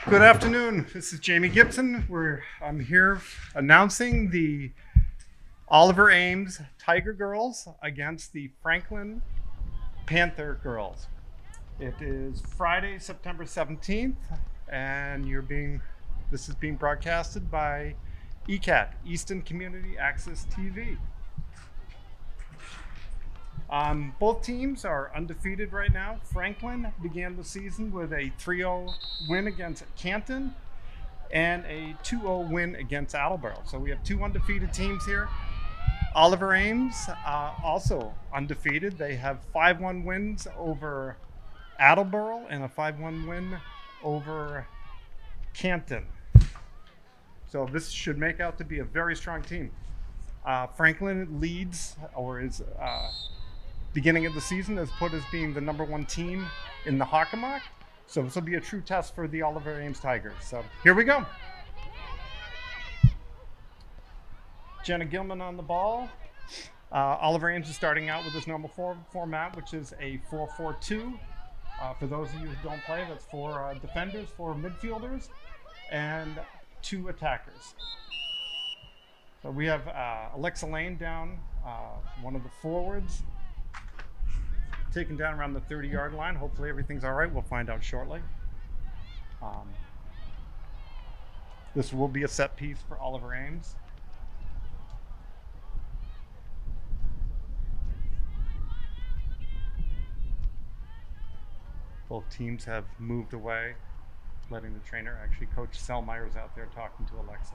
Good afternoon. This is Jamie Gibson. I'm here announcing the Oliver Ames Tiger Girls against the Franklin Panther Girls. It is Friday, September 17th, and this is being broadcasted by ECAT, Easton Community Access TV. Both teams are undefeated right now. Franklin began the season with a 3-0 win against Canton and a 2-0 win against Attleboro. So we have two undefeated teams here. Oliver Ames, also undefeated. They have 5-1 wins over Attleboro and a 5-1 win over Canton. So this should make out to be a very strong team. Franklin leads, or is beginning of the season, has put as being the number one team in the Hockomock. So this will be a true test for the Oliver Ames Tigers. So here we go. Jenna Gilman on the ball. Oliver Ames is starting out with his normal format, which is a 4-4-2. For those of you who don't play, that's 4 defenders, 4 midfielders, and 2 attackers. So we have Alexa Lane down, one of the forwards, taken down around the 30-yard line. Hopefully everything's all right. We'll find out shortly. This will be a set piece for Oliver Ames. Both teams have moved away, letting the trainer, actually Coach Selmeyer's out there talking to Alexa.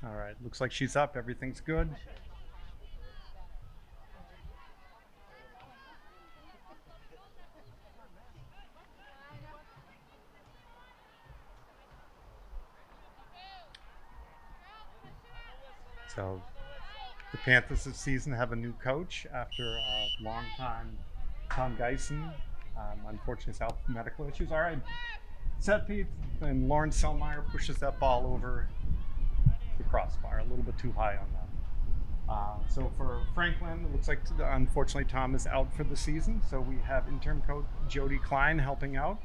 All right, looks like she's up. Everything's good. So the Panthers this season have a new coach after a long time. Tom Geisen, unfortunately, health medical issues. All right, set piece, and Lauren Selmeyer pushes that ball over the crossbar, a little bit too high on that. So for Franklin, it looks like unfortunately Tom is out for the season. So we have interim coach Jody Klein helping out.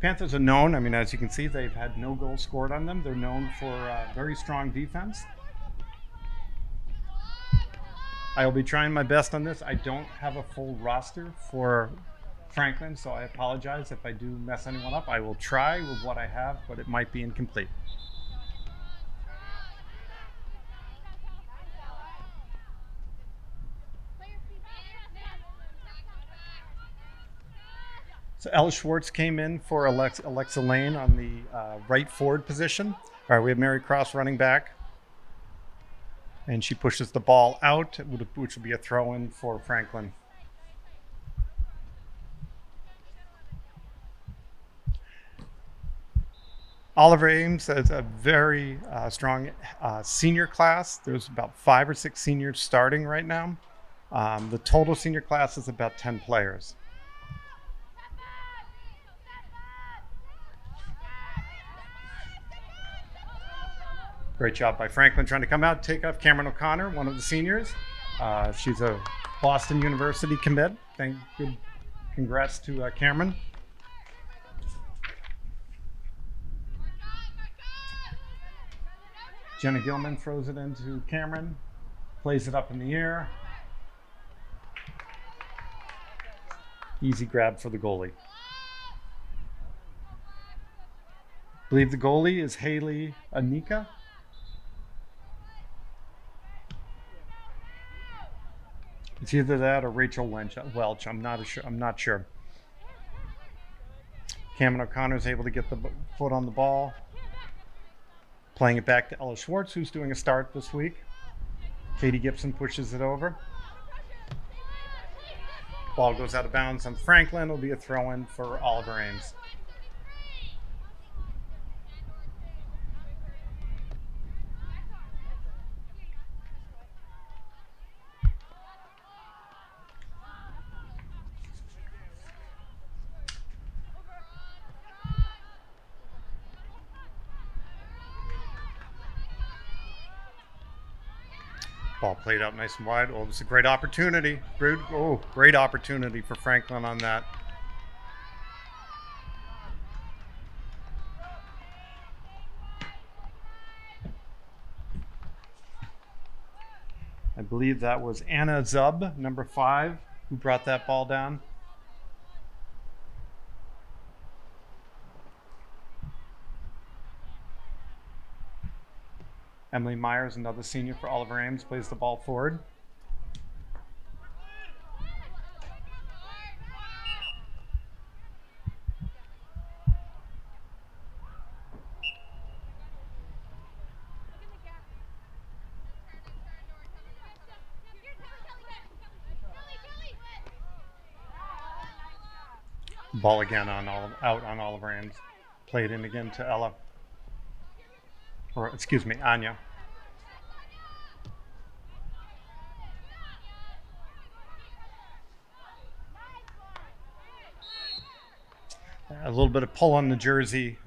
Panthers are known, as you can see, they've had no goals scored on them. They're known for very strong defense. I will be trying my best on this. I don't have a full roster for Franklin, so I apologize if I do mess anyone up. I will try with what I have, but it might be incomplete. So Ella Schwartz came in for Alexa Lane on the right forward position. All right, we have Mary Cross running back. And she pushes the ball out, which will be a throw-in for Franklin. Oliver Ames has a very strong senior class. There's about 5 or 6 seniors starting right now. The total senior class is about 10 players. Great job by Franklin trying to come out, take off Cameron O'Connor, one of the seniors. She's a Boston University commit. Congrats to Cameron. Jenna Gilman throws it into Cameron, plays it up in the air. Easy grab for the goalie. I believe the goalie is Haley Anika. It's either that or Rachel Welch. I'm not sure. Cameron O'Connor is able to get the foot on the ball. Playing it back to Ella Schwartz, who's doing a start this week. Katie Gibson pushes it over. Ball goes out of bounds on Franklin. It'll be a throw-in for Oliver Ames. Ball played out nice and wide. Oh, it was a great opportunity. Great opportunity for Franklin on that. I believe that was Anna Zub, number 5, who brought that ball down. Emily Myers, another senior for Oliver Ames, plays the ball forward. Ball again out on Oliver Ames. Played in again to Ella. Or, excuse me, Anya. A little bit of pull on the jersey.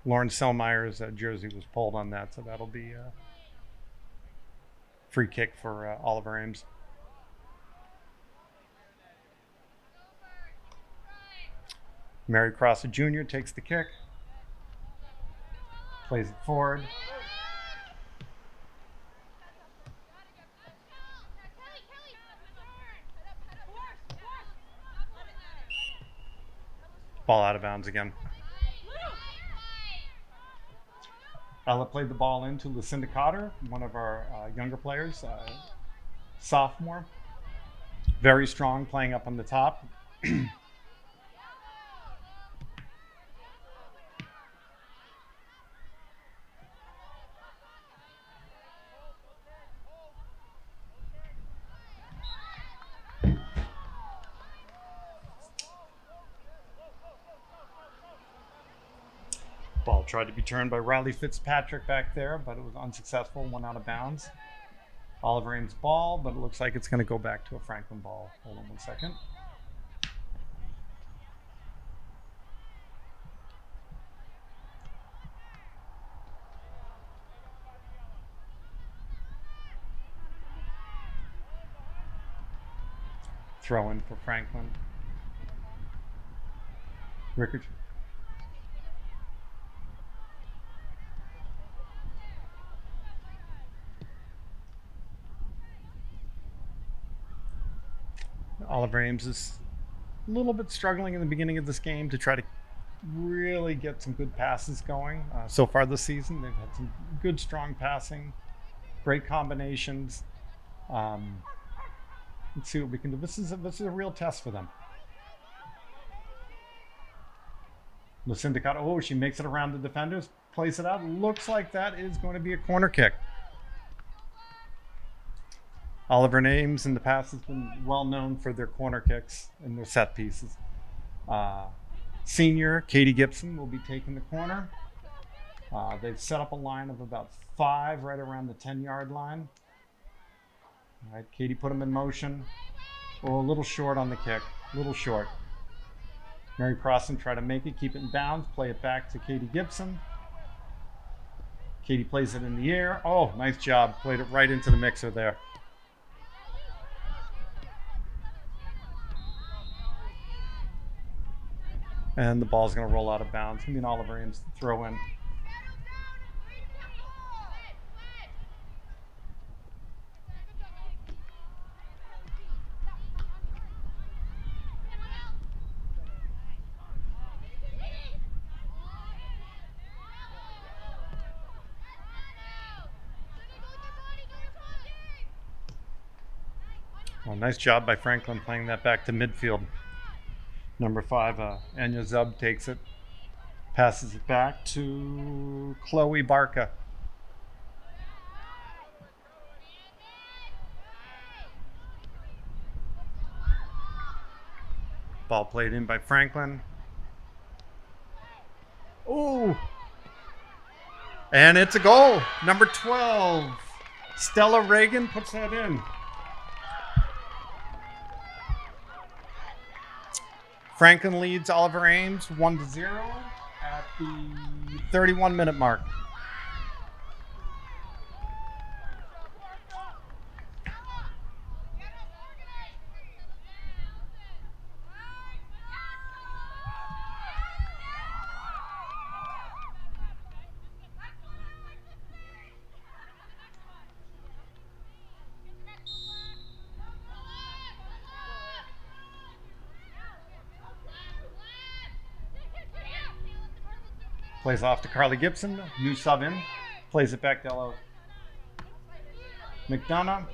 Lauren Selmeyer's jersey was pulled on that, so that'll be a free kick for Oliver Ames. Mary Crosser Jr. takes the kick. Plays it forward. Ball out of bounds again. Ella played the ball into Lucinda Cotter, one of our younger players, sophomore. Very strong, playing up on the top. Ball tried to be turned by Riley Fitzpatrick back there, but it was unsuccessful, one out of bounds. Oliver Ames ball, but it looks like it's going to go back to a Franklin ball. Hold on one second. Throw in for Franklin. Rickard. Oliver Ames is a little bit struggling in the beginning of this game to try to really get some good passes going. So far this season, they've had some good, strong passing, great combinations. Let's see what we can do. This is a real test for them. Lucinda Cotter, oh, she makes it around the defenders, plays it out. Looks like that is going to be a corner kick. Oliver Ames in the past has been well known for their corner kicks and their set pieces. Senior Katie Gibson will be taking the corner. They've set up a line of about 5 right around the 10-yard line. All right, Katie put them in motion. Oh, a little short on the kick, a little short. Mary Crossan tried to make it, keep it in bounds, play it back to Katie Gibson. Katie plays it in the air. Oh, nice job. Played it right into the mixer there. And the ball's going to roll out of bounds. I mean, Oliver Ames to throw in. Well, nice job by Franklin playing that back to midfield. Number 5, Anya Zub takes it, passes it back to Chloe Barca. Ball played in by Franklin. Oh! And it's a goal. Number 12, Stella Reagan puts that in. Franklin leads Oliver Ames 1-0 at the 31-minute mark. Plays off to Carly Gibson. New sub in. Plays it back to Ella McDonough.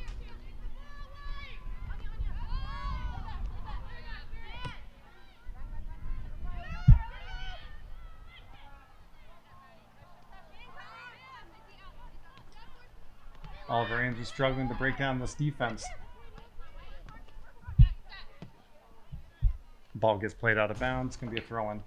Oliver Ames is struggling to break down this defense. Ball gets played out of bounds. It's going to be a throw-in.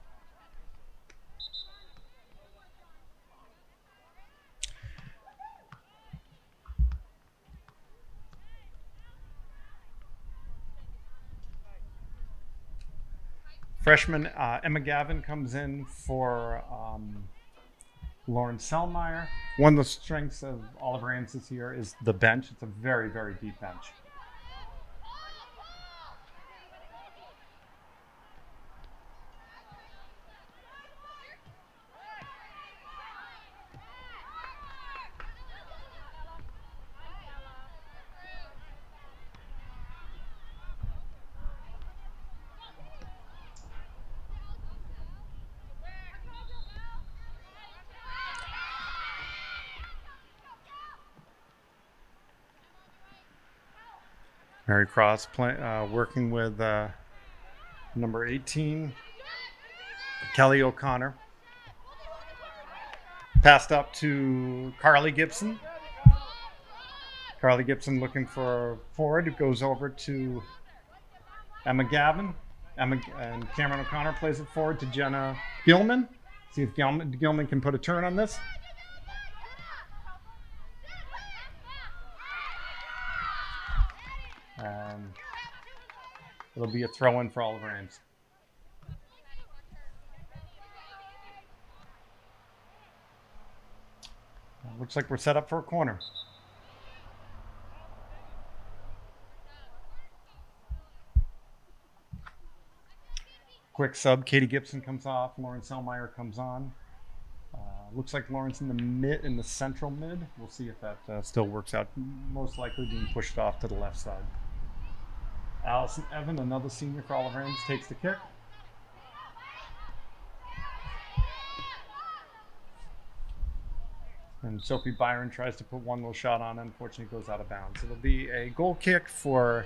Freshman Emma Gavin comes in for Lauren Selmeyer. One of the strengths of Oliver Ames this year is the bench. It's a very, very deep bench. Mary Cross working with number 18, Kelly O'Connor. Passed up to Carly Gibson. Carly Gibson looking for a forward. It goes over to Emma Gavin. And Cameron O'Connor plays it forward to Jenna Gilman. See if Gilman can put a turn on this. And it'll be a throw-in for Oliver Ames. Looks like we're set up for a corner. Quick sub, Katie Gibson comes off, Lauren Selmeyer comes on. Looks like Lauren's in the central mid. We'll see if that still works out. Most likely being pushed off to the left side. Allison Evan, another senior for Oliver Ames, takes the kick. And Sophie Byron tries to put one little shot on it. Unfortunately, goes out of bounds. It'll be a goal kick for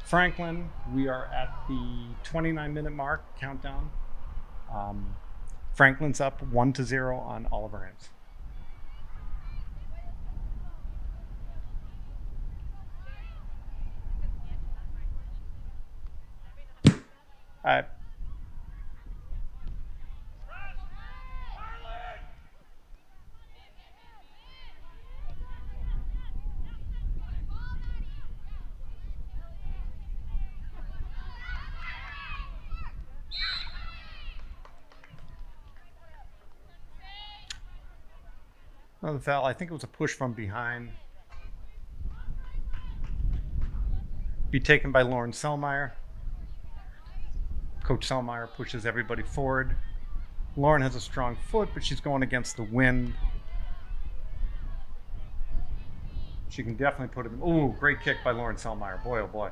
Franklin. We are at the 29-minute mark countdown. Franklin's up 1-0 on Oliver Ames. Another foul. I think it was a push from behind. Be taken by Lauren Selmeyer. Coach Selmeyer pushes everybody forward. Lauren has a strong foot, but she's going against the wind. She can definitely put it in. Oh, great kick by Lauren Selmeyer. Boy, oh boy.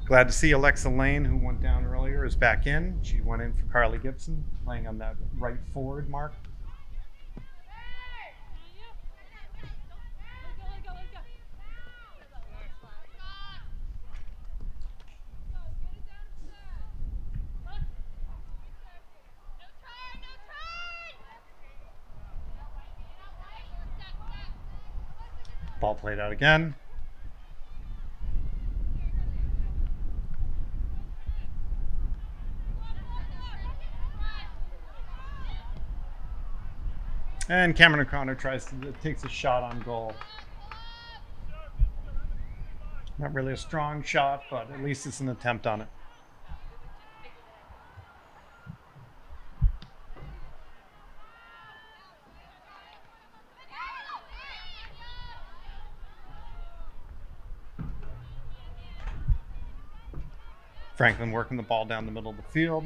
Glad to see Alexa Lane, who went down earlier, is back in. She went in for Carly Gibson, playing on that right forward mark. Ball played out again. And Cameron O'Connor takes a shot on goal. Not really a strong shot, but at least it's an attempt on it. Franklin working the ball down the middle of the field.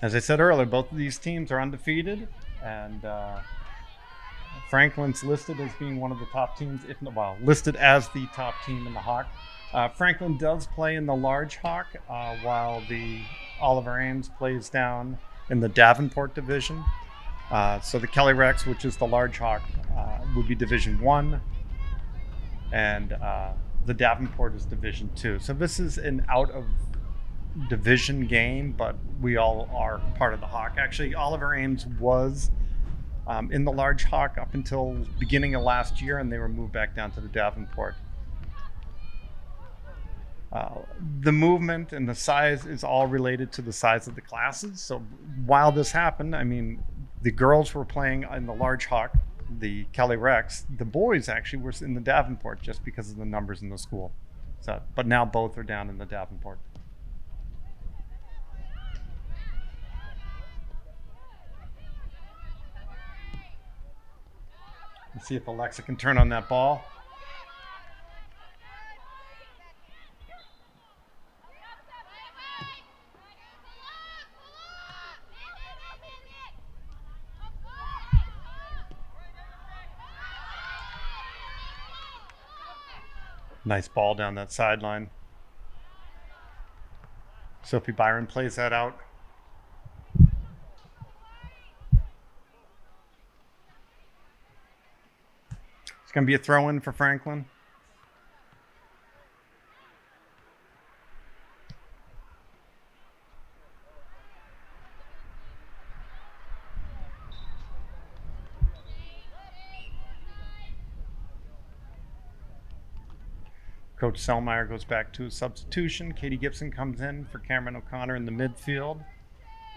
As I said earlier, both of these teams are undefeated, and Franklin's listed as being one of the top teams, listed as the top team in the Hawk. Franklin does play in the large Hawk, while the Oliver Ames plays down in the Davenport division. So the Kelly Rex, which is the large Hawk, would be Division 1, and the Davenport is Division 2. So this is an out of division game, but we all are part of the Hawk. Actually, Oliver Ames was in the large Hawk up until beginning of last year, and they were moved back down to the Davenport. The movement and the size is all related to the size of the classes. So while this happened, I mean, the girls were playing in the large Hawk, the Kelly Rex. The boys actually were in the Davenport just because of the numbers in the school. So, but now both are down in the Davenport. Let's see if Alexa can turn on that ball. Nice ball down that sideline. Sophie Byron plays that out. It's going to be a throw-in for Franklin. Coach Selmeyer goes back to a substitution. Katie Gibson comes in for Cameron O'Connor in the midfield.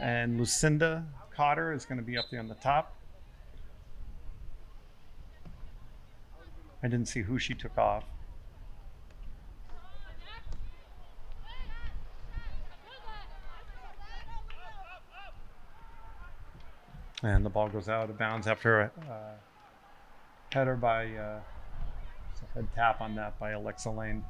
And Lucinda Cotter is going to be up there on the top. I didn't see who she took off. And the ball goes out of bounds after a header by... head tap on that by Alexa Lane.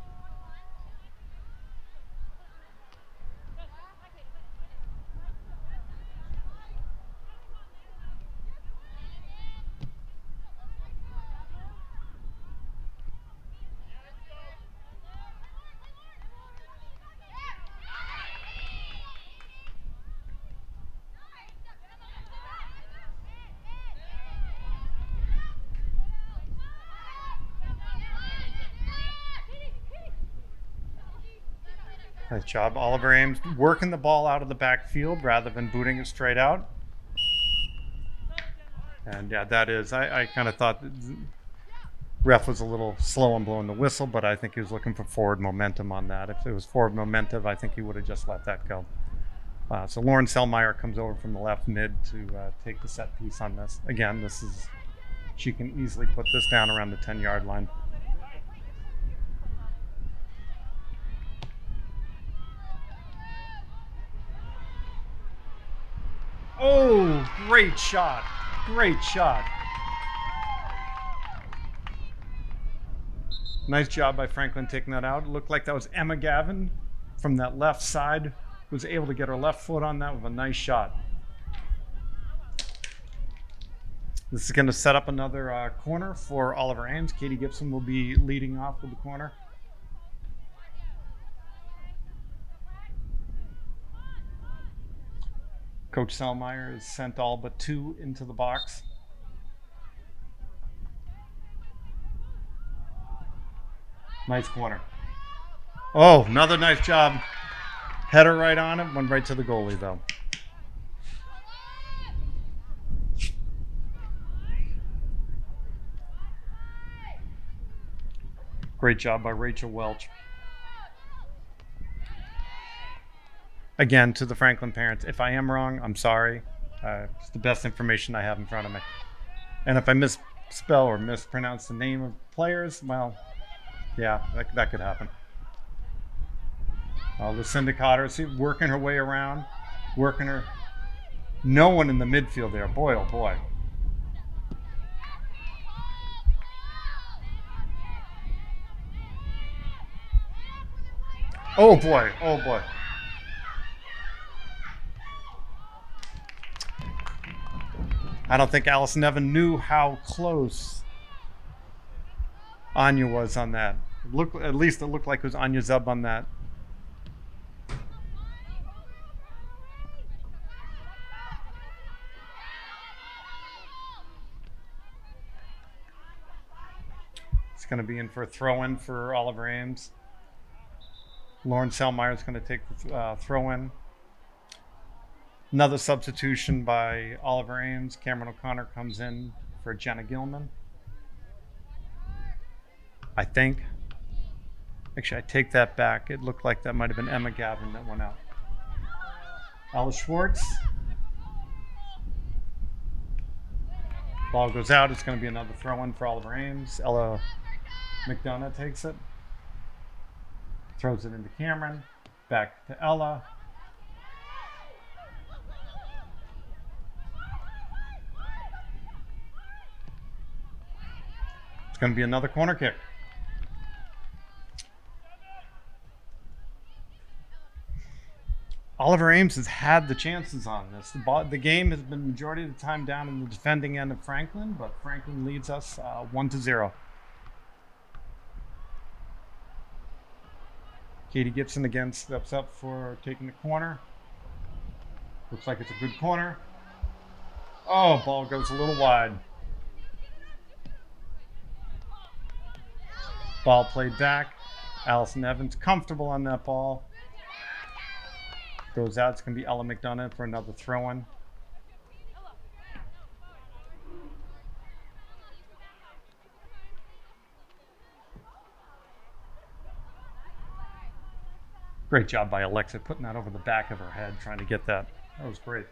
Nice job, Oliver Ames working the ball out of the backfield rather than booting it straight out. And yeah, that is, I kind of thought ref was a little slow on blowing the whistle, but I think he was looking for forward momentum on that. If it was forward momentum, I think he would have just let that go. So Lauren Selmeyer comes over from the left mid to take the set piece on this. Again, she can easily put this down around the 10-yard line. Oh, great shot. Great shot. Nice job by Franklin taking that out. It looked like that was Emma Gavin from that left side. Was able to get her left foot on that with a nice shot. This is going to set up another corner for Oliver Ames. Katie Gibson will be leading off with the corner. Coach Selmeyer has sent all but 2 into the box. Nice corner. Oh, another nice job. Header right on it, went right to the goalie though. Great job by Rachel Welch. Again, to the Franklin parents, if I am wrong, I'm sorry. It's the best information I have in front of me. And if I misspell or mispronounce the name of players, well, yeah, that could happen. Lucinda Cotter, see, working her way around, working her. No one in the midfield there. Boy, oh boy. Oh boy, oh boy. I don't think Allison Nevin knew how close Anya was on that. At least it looked like it was Anya Zub on that. It's going to be in for a throw-in for Oliver Ames. Lauren Selmeyer is going to take the throw-in. Another substitution by Oliver Ames. Cameron O'Connor comes in for Jenna Gilman. I think. Actually, I take that back. It looked like that might have been Emma Gavin that went out. Ella Schwartz. Ball goes out. It's going to be another throw-in for Oliver Ames. Ella McDonough takes it. Throws it into Cameron. Back to Ella. It's going to be another corner kick. Oliver Ames has had the chances on this. The game has been majority of the time down in the defending end of Franklin, but Franklin leads us 1-0. Katie Gibson again steps up for taking the corner. Looks like it's a good corner. Oh, ball goes a little wide. Ball played back. Allison Evans comfortable on that ball. Goes out. It's going to be Ella McDonough for another throw-in. Great job by Alexa putting that over the back of her head, trying to get that. That was great.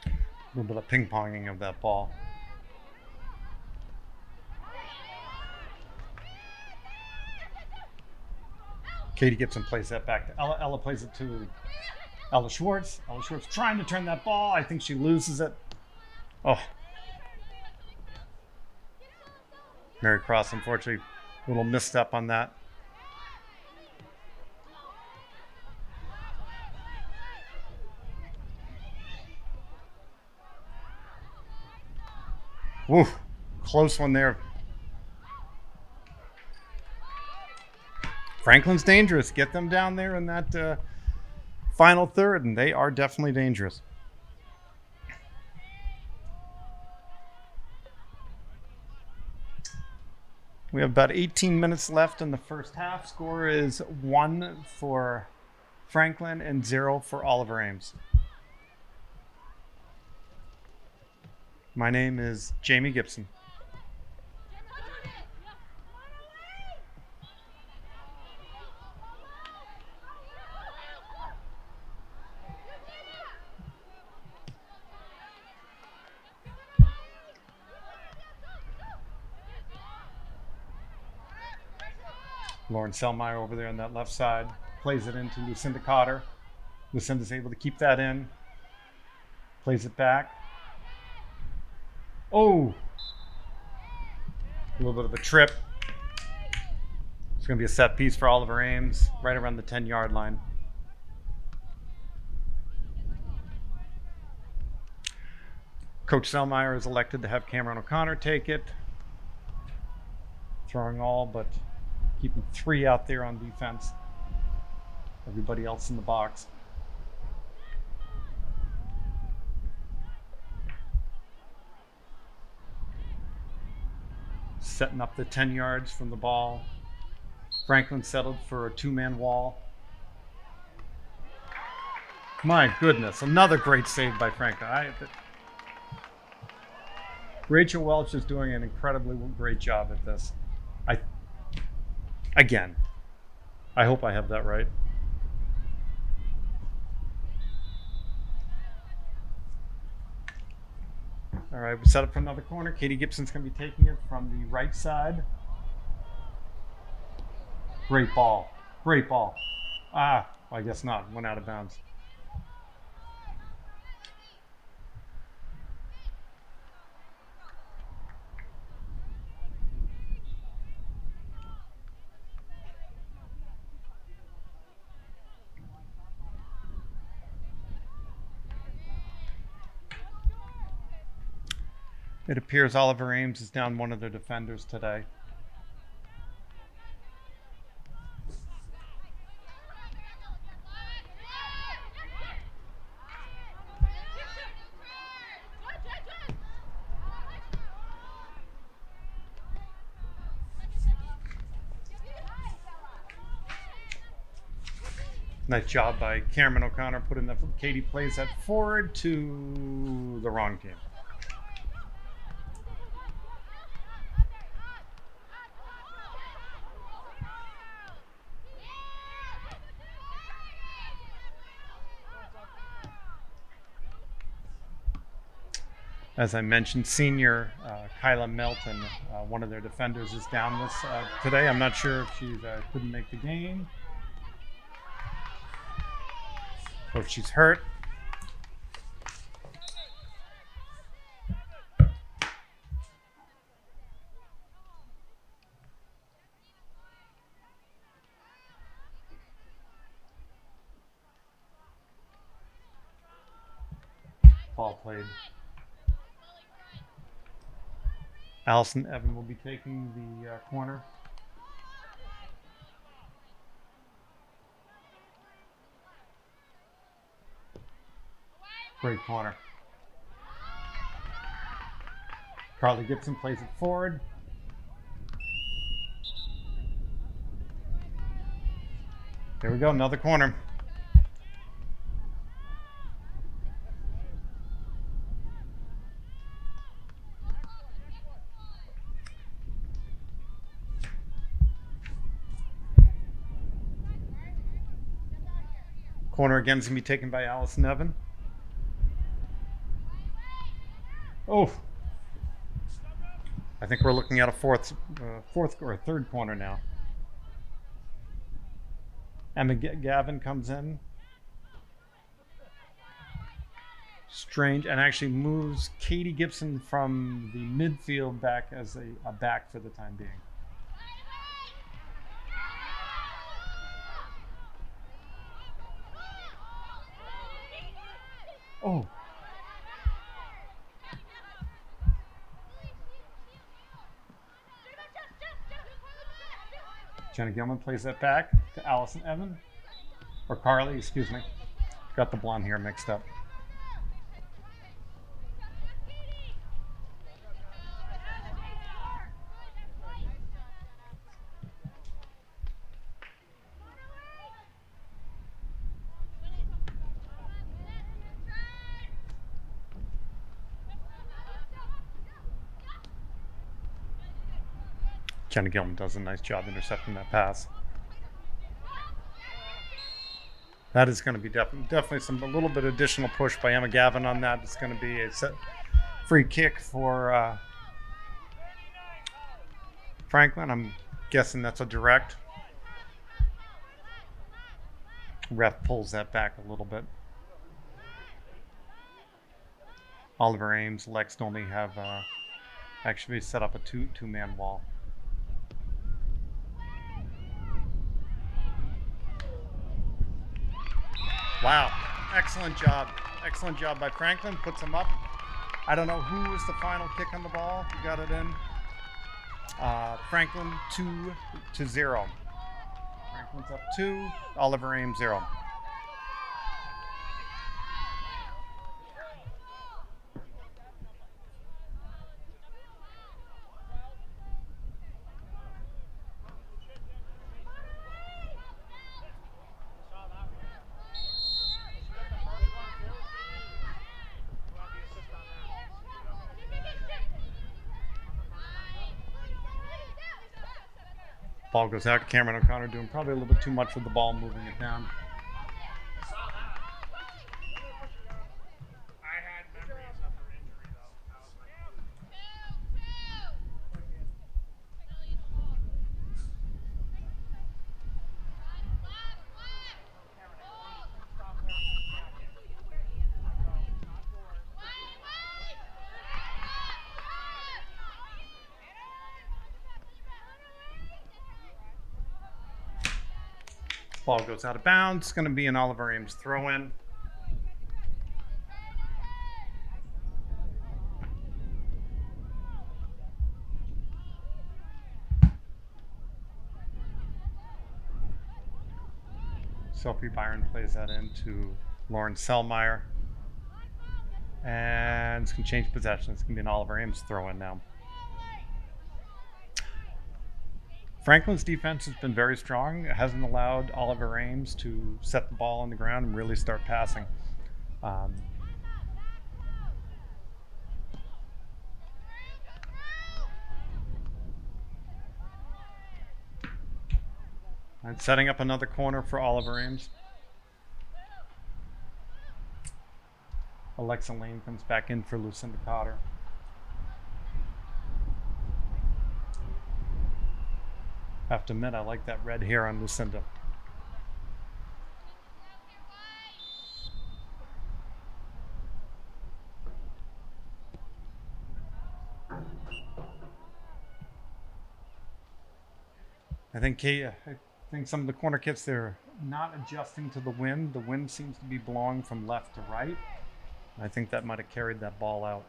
A little bit of ping-ponging of that ball. Katie Gibson plays that back to Ella. Ella plays it to Ella Schwartz. Ella Schwartz trying to turn that ball. I think she loses it. Oh. Mary Cross, unfortunately, a little misstep on that. Woo, close one there. Franklin's dangerous. Get them down there in that final third, and they are definitely dangerous. We have about 18 minutes left in the first half. Score is 1 for Franklin and 0 for Oliver Ames. My name is Jamie Gibson. Lauren Selmeyer over there on that left side plays it into Lucinda Cotter. Lucinda's able to keep that in. Plays it back. Oh! A little bit of a trip. It's going to be a set piece for Oliver Ames right around the 10-yard line. Coach Selmeyer has elected to have Cameron O'Connor take it. Throwing all but keeping 3 out there on defense. Everybody else in the box. Setting up the 10 yards from the ball. Franklin settled for a 2-man wall. My goodness, another great save by Franklin. Rachel Welch is doing an incredibly great job at this. Again, I hope I have that right. All right, we set up for another corner. Katie Gibson's going to be taking it from the right side. Great ball. Great ball. I guess not. Went out of bounds. It appears Oliver Ames is down one of their defenders today. Nice job by Cameron O'Connor putting the Katie plays that forward to the wrong team. As I mentioned, senior Kyla Melton, one of their defenders, is down this today. I'm not sure if she couldn't make the game or if she's hurt. Ball played. Allison Evan will be taking the corner. Great corner. Carly Gibson plays it forward. There we go, another corner. Corner again is going to be taken by Allison Evan. Oh, I think we're looking at a fourth or a third corner now. Emma Gavin comes in. Strange, and actually moves Katie Gibson from the midfield back as a back for the time being. Oh. Jenna Gilman plays that back to Allison Evan. Or Carly, excuse me. Got the blonde hair mixed up. Jenna Gilman does a nice job intercepting that pass. That is going to be definitely a little bit additional push by Emma Gavin on that. It's going to be a free kick for Franklin. I'm guessing that's a direct. Ref pulls that back a little bit. Oliver Ames, Lex Dolney have actually set up a two-man wall. Wow, excellent job. Excellent job by Franklin, puts him up. I don't know who was the final kick on the ball, who got it in. Franklin 2-0. Franklin's up 2, Oliver Ames 0. Ball goes out. Cameron O'Connor doing probably a little bit too much with the ball, moving it down. Ball goes out of bounds. It's going to be an Oliver Ames throw-in. Sophie Byron plays that into Lauren Selmeyer. And it's going to change possession. It's going to be an Oliver Ames throw in now. Franklin's defense has been very strong. It hasn't allowed Oliver Ames to set the ball on the ground and really start passing. And setting up another corner for Oliver Ames. Alexa Lane comes back in for Lucinda Cotter. Have to admit, I like that red hair on Lucinda. I think some of the corner kicks, they're not adjusting to the wind. The wind seems to be blowing from left to right. I think that might have carried that ball out.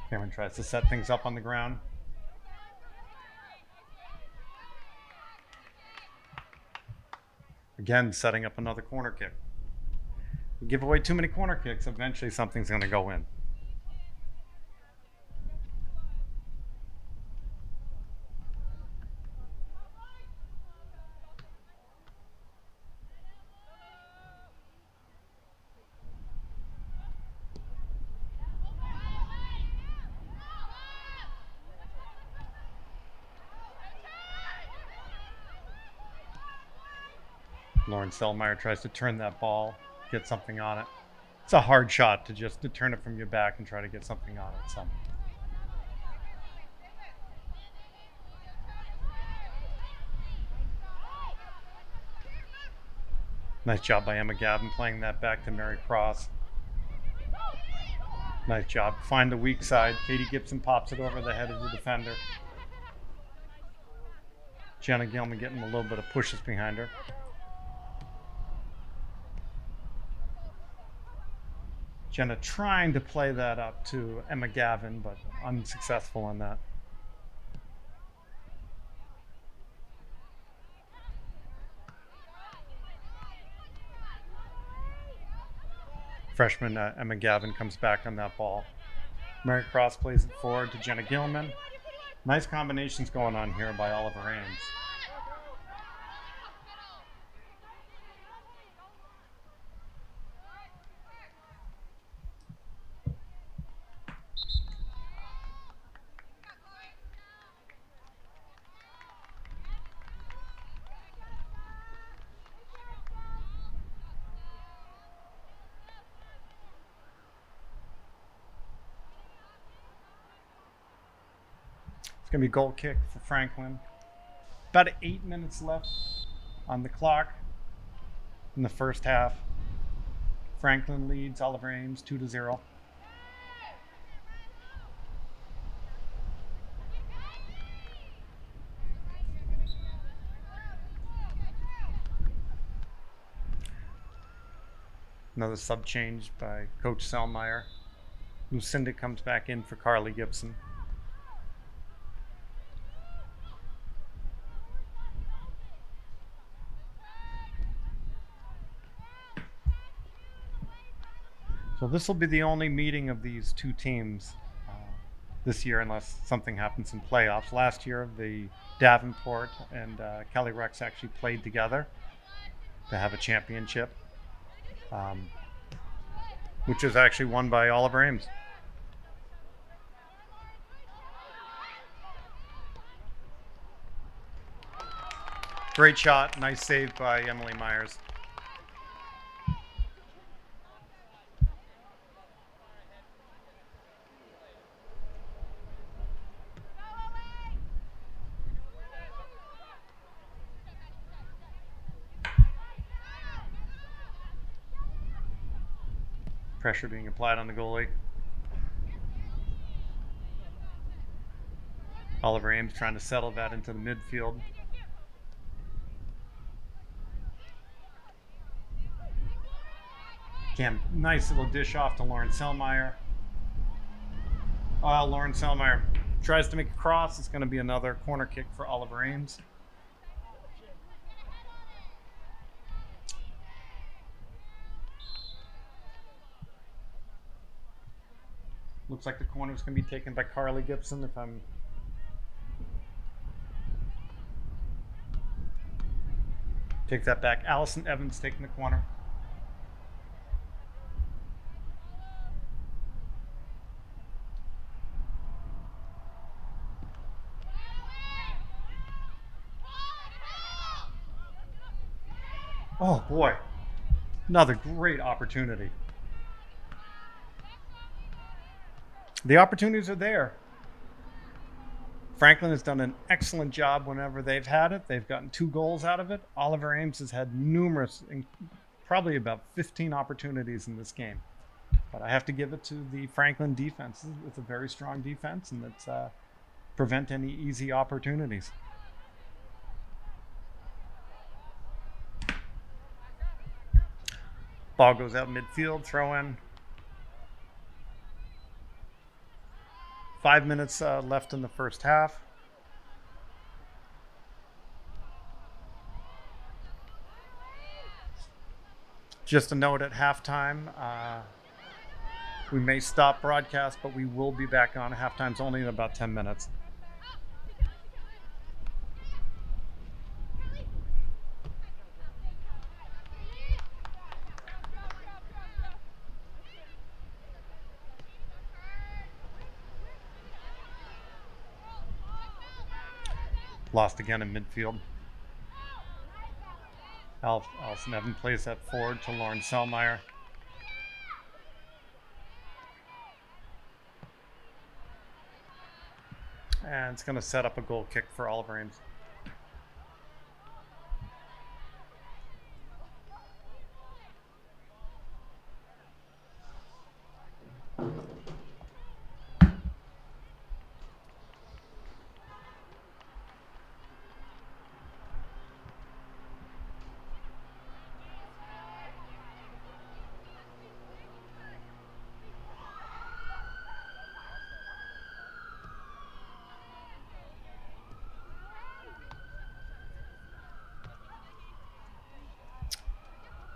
Cameron tries to set things up on the ground. Again, setting up another corner kick. You give away too many corner kicks, eventually something's going to go in. Lauren Selmeyer tries to turn that ball, get something on it. It's a hard shot to turn it from your back and try to get something on it. So. Nice job by Emma Gavin playing that back to Mary Cross. Nice job. Find the weak side. Katie Gibson pops it over the head of the defender. Jenna Gilman getting a little bit of pushes behind her. Jenna trying to play that up to Emma Gavin, but unsuccessful on that. Freshman Emma Gavin comes back on that ball. Mary Cross plays it forward to Jenna Gilman. Nice combinations going on here by Oliver Ames. It's going to be a goal kick for Franklin. About 8 minutes left on the clock in the first half. Franklin leads Oliver Ames 2-0. Another sub change by Coach Selmeyer. Lucinda comes back in for Carly Gibson. So this will be the only meeting of these two teams this year unless something happens in playoffs. Last year, the Davenport and Kelly Rex actually played together to have a championship, which was actually won by Oliver Ames. Great shot, nice save by Emily Myers. Pressure being applied on the goalie. Oliver Ames trying to settle that into the midfield. Nice little dish off to Lauren Selmayr. Lauren Selmayr tries to make a cross. It's going to be another corner kick for Oliver Ames. Looks like the corner is going to be taken by Carly Gibson. If I'm take that back, Allison Evans taking the corner. Oh boy, another great opportunity. The opportunities are there. Franklin has done an excellent job whenever they've had it. They've gotten 2 goals out of it. Oliver Ames has had numerous, probably about 15 opportunities in this game. But I have to give it to the Franklin defense. It's a very strong defense, and it's prevent any easy opportunities. Ball goes out midfield, throw in. 5 minutes left in the first half. Just a note at halftime, we may stop broadcast, but we will be back on. Halftime's only in about 10 minutes. Lost again in midfield. Allison Evans plays that forward to Lauren Selmayr. And it's going to set up a goal kick for Oliver Ames.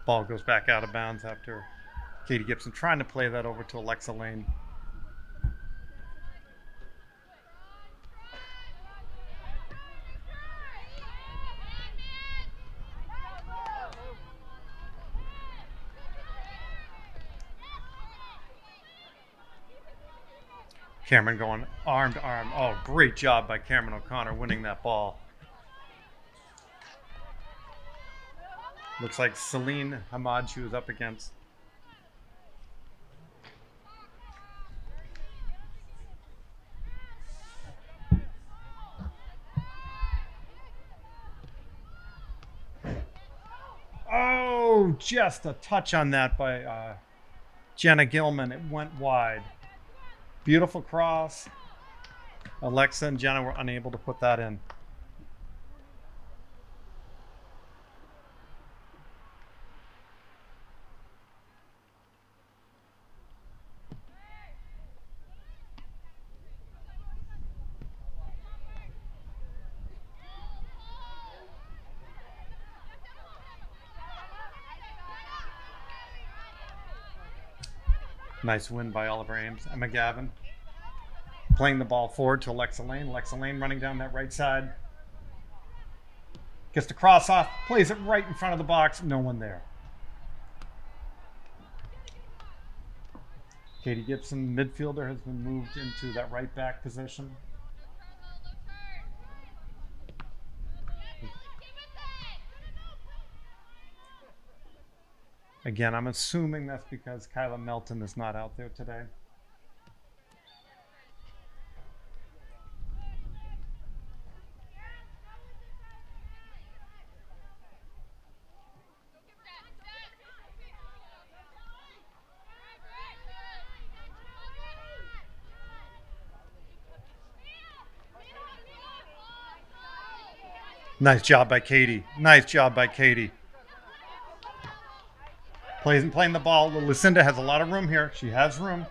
Ball goes back out of bounds after Katie Gibson trying to play that over to Alexa Lane. Cameron going arm to arm. Oh, great job by Cameron O'Connor winning that ball. Looks like Celine Hamad she was up against. Oh, just a touch on that by Jenna Gilman. It went wide. Beautiful cross. Alexa and Jenna were unable to put that in. Nice win by Oliver Ames. Emma Gavin playing the ball forward to Alexa Lane. Alexa Lane running down that right side. Gets the cross off, plays it right in front of the box. No one there. Katie Gibson, midfielder, has been moved into that right back position. Again, I'm assuming that's because Kyla Melton is not out there today. Nice job by Katie. Nice job by Katie. Playing the ball. Lucinda has a lot of room here. She has room.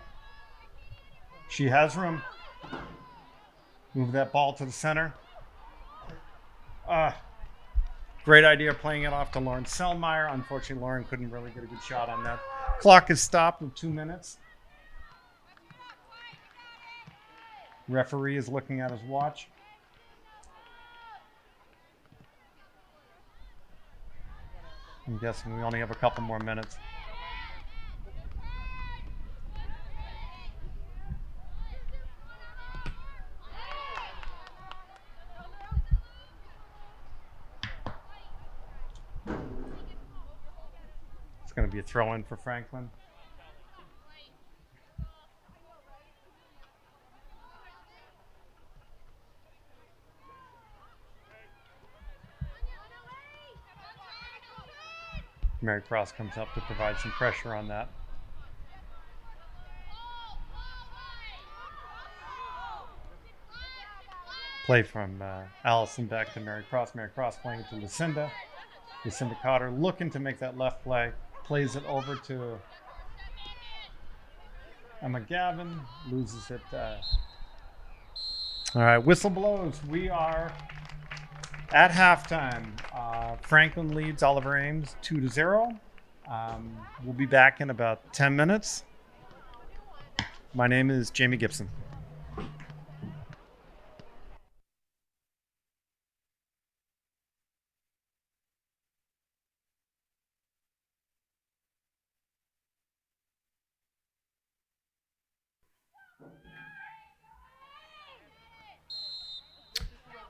She has room. Move that ball to the center. Great idea playing it off to Lauren Selmeyer. Unfortunately, Lauren couldn't really get a good shot on that. Clock is stopped in 2 minutes. Referee is looking at his watch. I'm guessing we only have a couple more minutes. It's going to be a throw-in for Franklin. Mary Cross comes up to provide some pressure on that. Play from Allison back to Mary Cross. Mary Cross playing it to Lucinda. Lucinda Cotter looking to make that left play. Plays it over to Emma Gavin. Loses it. All right, whistle blows. We are at halftime. Franklin leads Oliver Ames 2-0. We'll be back in about 10 minutes. My name is Jamie Gibson.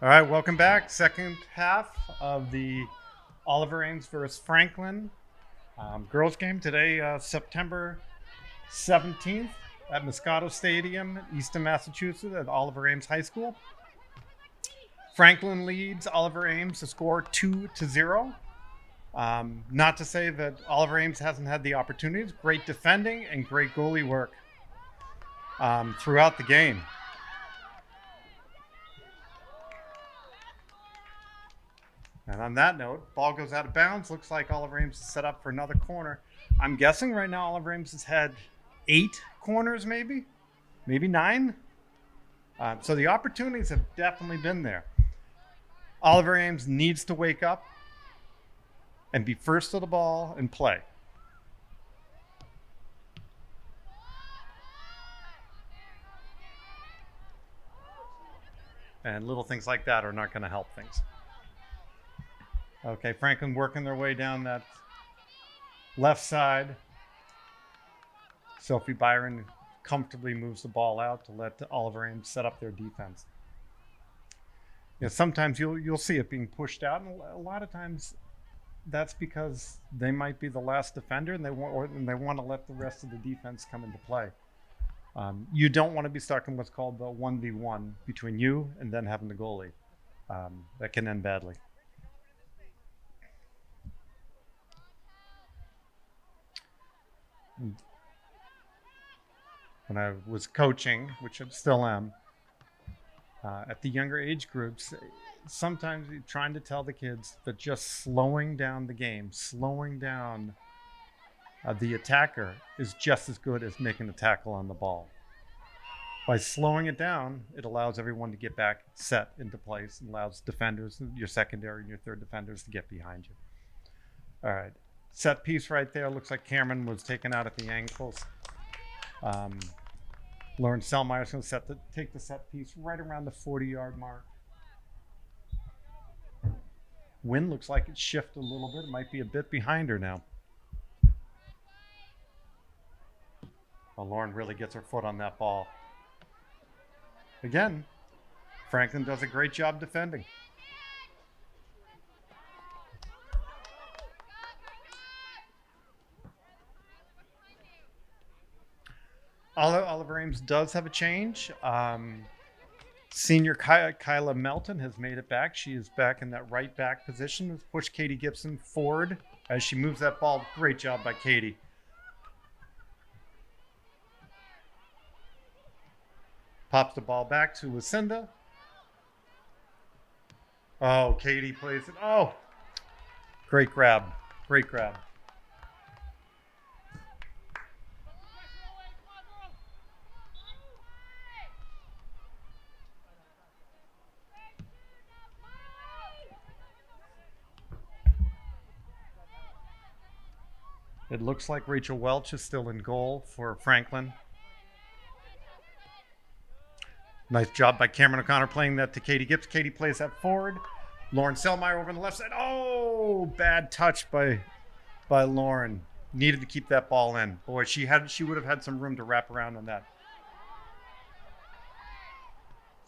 All right, welcome back. Second half of the Oliver Ames versus Franklin girls game today, September 17th at Moscato Stadium, Easton, Massachusetts, at Oliver Ames High School. Franklin leads Oliver Ames to score 2-0. Not to say that Oliver Ames hasn't had the opportunities. Great defending and great goalie work throughout the game. And on that note, ball goes out of bounds. Looks like Oliver Ames is set up for another corner. I'm guessing right now Oliver Ames has had 8 corners, maybe 9. So the opportunities have definitely been there. Oliver Ames needs to wake up and be first to the ball and play. And little things like that are not going to help things. Okay, Franklin working their way down that left side. Sophie Byron comfortably moves the ball out to let Oliver Ames set up their defense. You know, sometimes you'll see it being pushed out, and a lot of times that's because they might be the last defender, and they want to let the rest of the defense come into play. You don't want to be stuck in what's called the 1v1 between you and then having the goalie. That can end badly. When I was coaching, which I still am, at the younger age groups, sometimes you're trying to tell the kids that just slowing down the game, slowing down the attacker is just as good as making a tackle on the ball. By slowing it down, it allows everyone to get back set into place and allows defenders, your secondary and your third defenders, to get behind you. All right. Set piece right there. Looks like Cameron was taken out at the ankles. Lauren Selmeyer is going to take the set piece right around the 40-yard mark. Wind looks like it shifted a little bit. It might be a bit behind her now. Well, Lauren really gets her foot on that ball. Again, Franklin does a great job defending. Oliver Ames does have a change. Senior Kyla Melton has made it back. She is back in that right back position. Push Katie Gibson forward as she moves that ball. Great job by Katie. Pops the ball back to Lucinda. Oh, Katie plays it. Oh, great grab. Great grab. It looks like Rachel Welch is still in goal for Franklin. Nice job by Cameron O'Connor playing that to Katie Gibbs. Katie plays that forward. Lauren Selmeyer over on the left side. Oh, bad touch by Lauren. Needed to keep that ball in. Boy, she would have had some room to wrap around on that.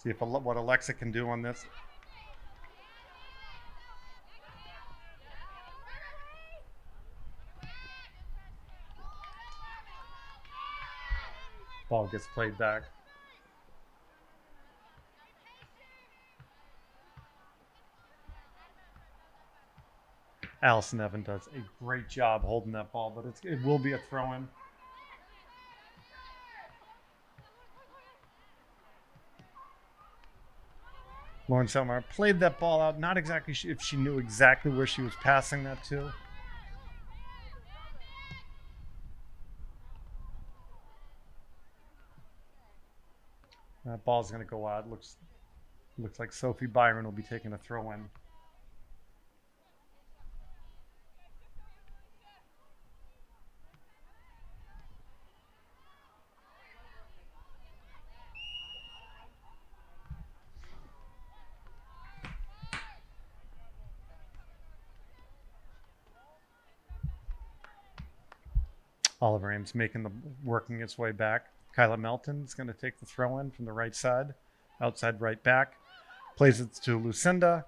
See if what Alexa can do on this. Ball gets played back. Allison Evan does a great job holding that ball, but it will be a throw-in. Lauren Selmeyer played that ball out. Not exactly if she knew exactly where she was passing that to. That ball's going to go out. Looks like Sophie Byron will be taking a throw-in. Oliver Ames working its way back. Kyla Melton is going to take the throw in from the right side, outside right back. Plays it to Lucinda.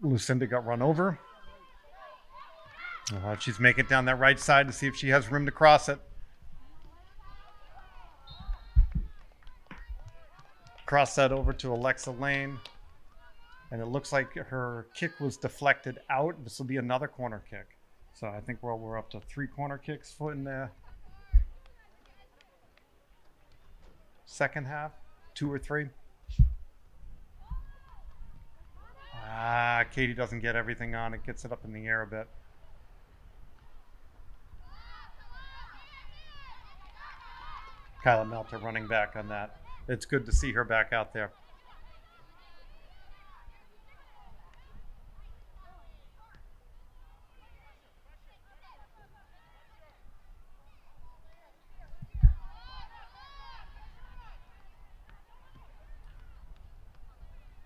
Lucinda got run over. She's making it down that right side to see if she has room to cross it. Cross that over to Alexa Lane. And it looks like her kick was deflected out. This will be another corner kick. So I think we're up to 3 corner kicks in the second half. 2 or 3. Katie doesn't get everything on. It gets it up in the air a bit. Kyla Melter running back on that. It's good to see her back out there.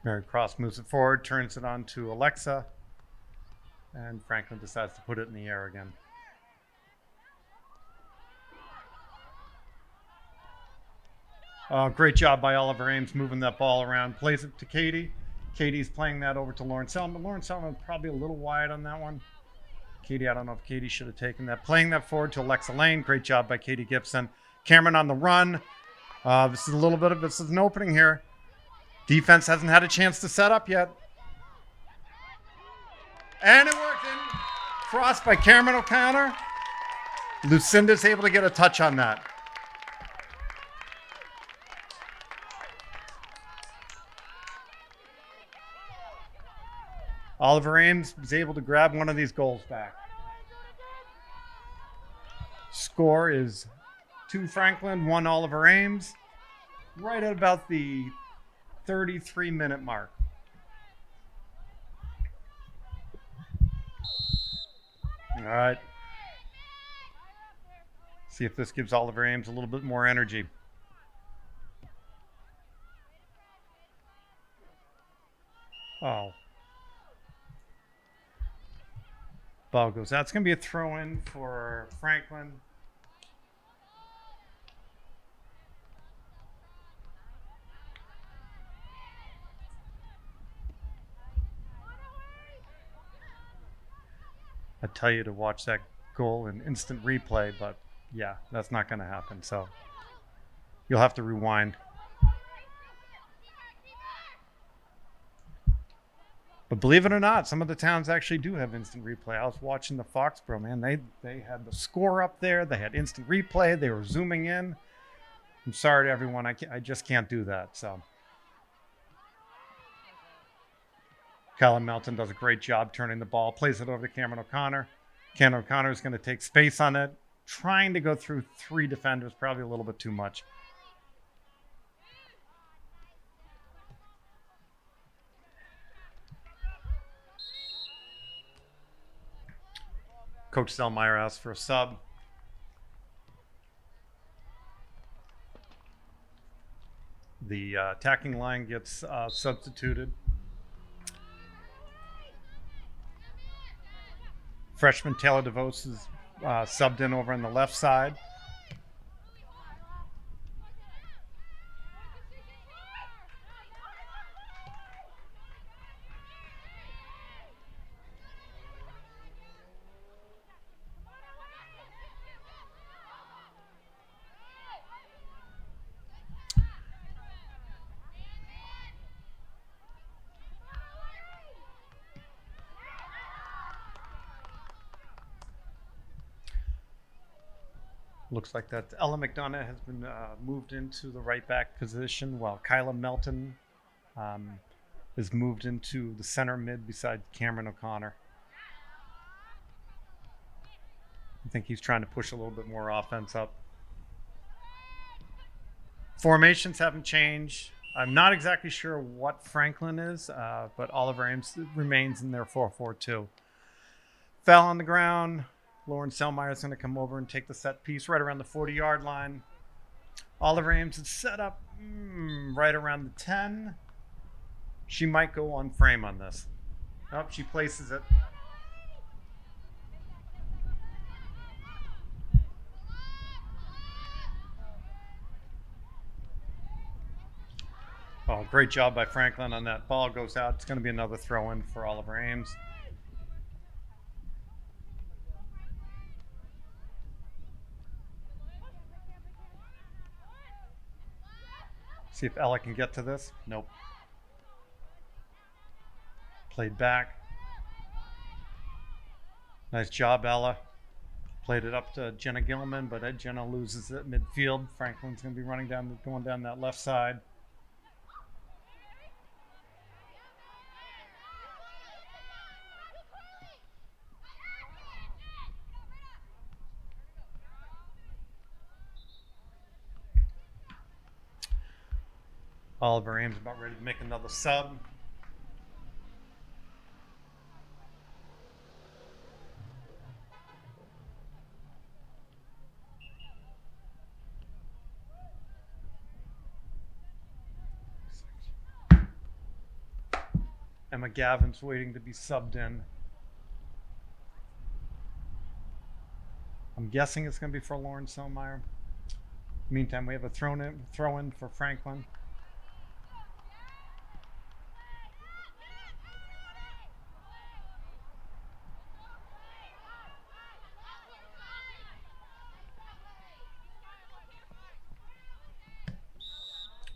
Mary Cross moves it forward, turns it on to Alexa, and Franklin decides to put it in the air again. Great job by Oliver Ames moving that ball around. Plays it to Katie. Katie's playing that over to Lauren Selman. Lauren Selman probably a little wide on that one. Katie, I don't know if Katie should have taken that. Playing that forward to Alexa Lane. Great job by Katie Gibson. Cameron on the run. This is an opening here. Defense hasn't had a chance to set up yet. And it worked in. Crossed by Cameron O'Connor. Lucinda's able to get a touch on that. Oliver Ames was able to grab one of these goals back. Score is 2 Franklin, 1 Oliver Ames. Right at about the 33-minute mark. All right. See if this gives Oliver Ames a little bit more energy. Oh. Ball goes out. It's going to be a throw-in for Franklin. I tell you to watch that goal in instant replay, but yeah, that's not going to happen. So you'll have to rewind. But believe it or not, some of the towns actually do have instant replay. I was watching the Foxborough, man. They had the score up there. They had instant replay. They were zooming in. I'm sorry to everyone. I just can't do that. So Kyla Melton does a great job turning the ball, plays it over to Cameron O'Connor. Cameron O'Connor is going to take space on it, trying to go through 3 defenders, probably a little bit too much. Coach Zellmeyer asks for a sub. The attacking line gets substituted. Freshman Taylor DeVos is subbed in over on the left side. Looks like that Ella McDonough has been moved into the right back position, while Kyla Melton is moved into the center mid beside Cameron O'Connor. I think he's trying to push a little bit more offense up. Formations haven't changed. I'm not exactly sure what Franklin is, but Oliver Ames remains in their 4-4-2. Foul on the ground. Lauren Zellmeyer is going to come over and take the set piece right around the 40-yard line. Oliver Ames is set up right around the 10. She might go on frame on this. Oh, she places it. Oh, great job by Franklin on that. Ball goes out. It's going to be another throw-in for Oliver Ames. See if Ella can get to this. Nope. Played back. Nice job, Ella. Played it up to Jenna Gilman, but Jenna loses it midfield. Franklin's going to be going down that left side. Oliver Ames about ready to make another sub. Emma Gavin's waiting to be subbed in. I'm guessing it's going to be for Lauren Zellmeyer. Meantime, we have a throw-in for Franklin.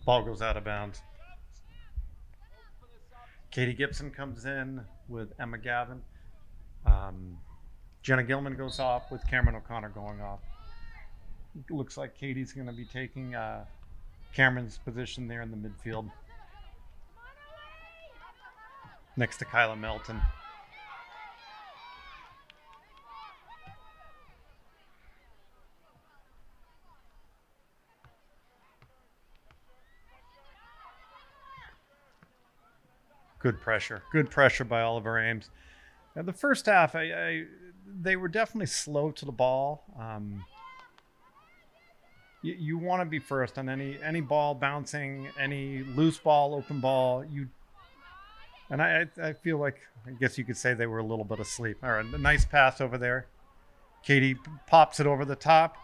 Ball goes out of bounds. Katie Gibson comes in with Emma Gavin. Jenna Gilman goes off with Cameron O'Connor going off. It looks like Katie's going to be taking Cameron's position there in the midfield. Next to Kyla Melton. Good pressure by Oliver Ames. Now, the first half, they were definitely slow to the ball. You want to be first on any ball bouncing, any loose ball, open ball. I feel like, I guess you could say they were a little bit asleep. All right, a nice pass over there. Katie pops it over the top.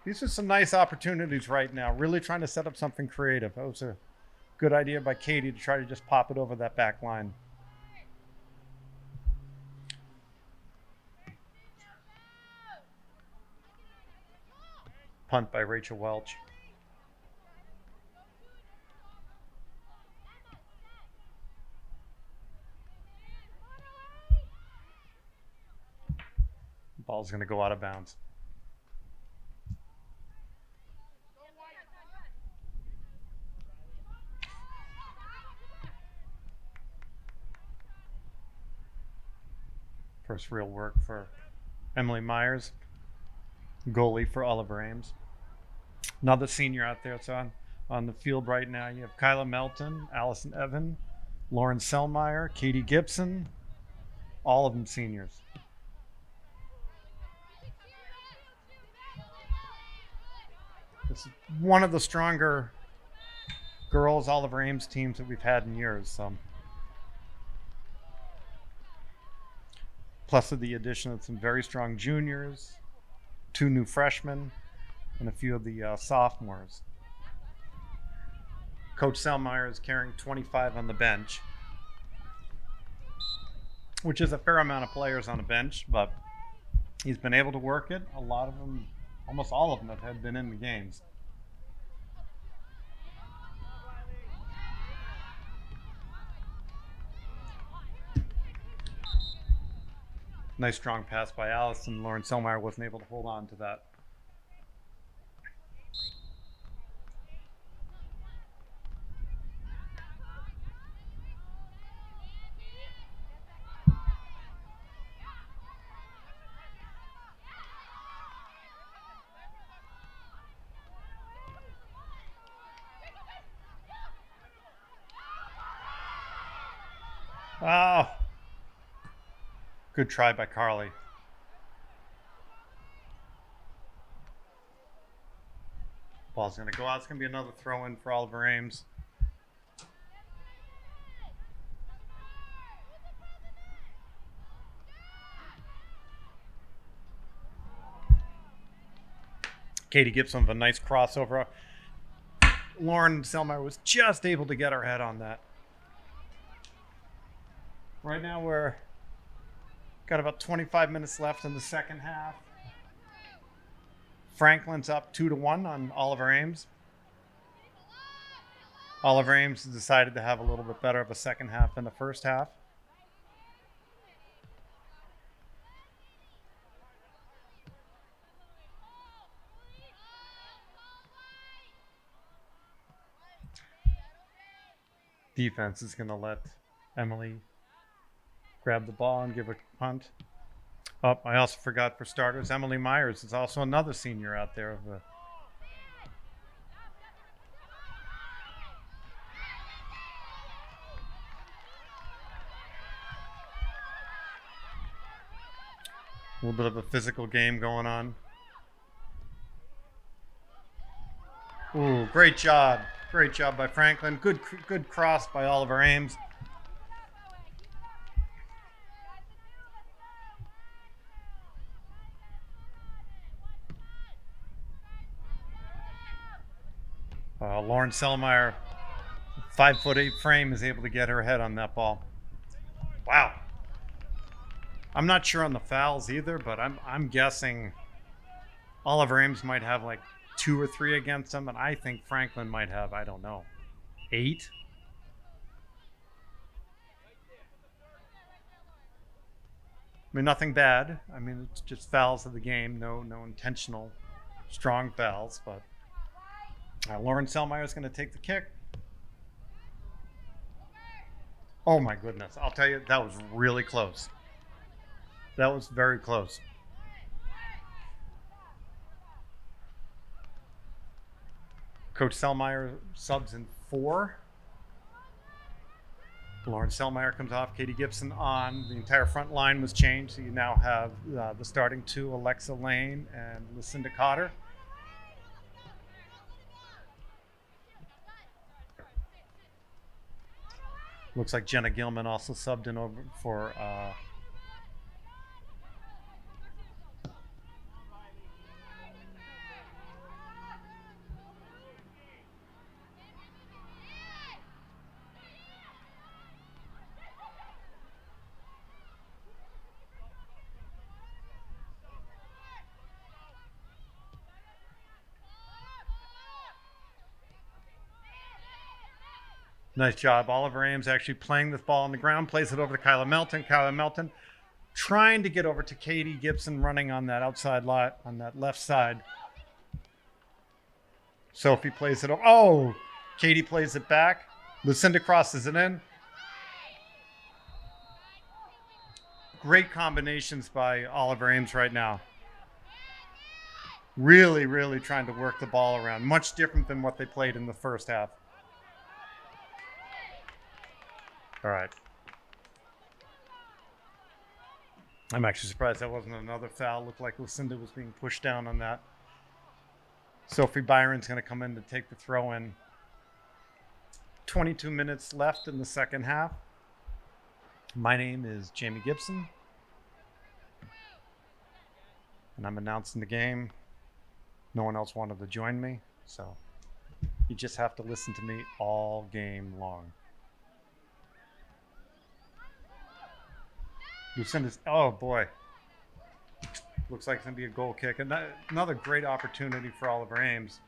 These are some nice opportunities right now. Really trying to set up something creative. That was a good idea by Katie to try to just pop it over that back line. Punt by Rachel Welch. Ball's going to go out of bounds. First real work for Emily Myers, goalie for Oliver Ames. Another senior out there. So on the field right now, you have Kyla Melton, Allison Evan, Lauren Selmeyer, Katie Gibson, all of them seniors. This is one of the stronger girls Oliver Ames teams that we've had in years. So. Plus of the addition of some very strong juniors, 2 new freshmen, and a few of the sophomores. Coach Selmeyer is carrying 25 on the bench, which is a fair amount of players on a bench, but he's been able to work it. A lot of them, almost all of them, have been in the games. Nice strong pass by Allison. Lauren Selmeyer wasn't able to hold on to that. Oh, good try by Carly. Ball's going to go out. It's going to be another throw in for Oliver Ames. Katie Gibson with a nice crossover. Lauren Selmeyer was just able to get her head on that. Right now we're got about 25 minutes left in the second half. Franklin's up 2-1 on Oliver Ames. Oliver Ames decided to have a little bit better of a second half than the first half. Defense is going to let Emily grab the ball and give a punt. Oh, I also forgot for starters, Emily Myers is also another senior out there. A little bit of a physical game going on. Ooh, great job. Great job by Franklin. Good cross by Oliver Ames. Lauren Selmeyer, 5'8" frame, is able to get her head on that ball. Wow. I'm not sure on the fouls either, but I'm guessing Oliver Ames might have like 2 or 3 against him, and I think Franklin might have, I don't know, 8. I mean, nothing bad. I mean, it's just fouls of the game. No intentional strong fouls, but Lauren Selmeyer is going to take the kick. Oh my goodness. I'll tell you, that was really close. That was very close. Coach Selmeyer subs in 4. Lauren Selmeyer comes off, Katie Gibson on. The entire front line was changed, so you now have the starting 2, Alexa Lane and Lucinda Cotter. Looks like Jenna Gilman also subbed in over for nice job. Oliver Ames actually playing this ball on the ground, plays it over to Kyla Melton. Kyla Melton trying to get over to Katie Gibson running on that outside lot, on that left side. Sophie plays it over. Oh, Katie plays it back. Lucinda crosses it in. great combinations by Oliver Ames right now. Really, really trying to work the ball around. Much different than what they played in the first half. All right. I'm actually surprised that wasn't another foul. Looked like Lucinda was being pushed down on that. Sophie Byron's going to come in to take the throw in. 22 minutes left in the second half. My name is Jamie Gibson, and I'm announcing the game. No one else wanted to join me, so you just have to listen to me all game long. Lucinda's, oh boy. Looks like it's going to be a goal kick. And another great opportunity for Oliver Ames.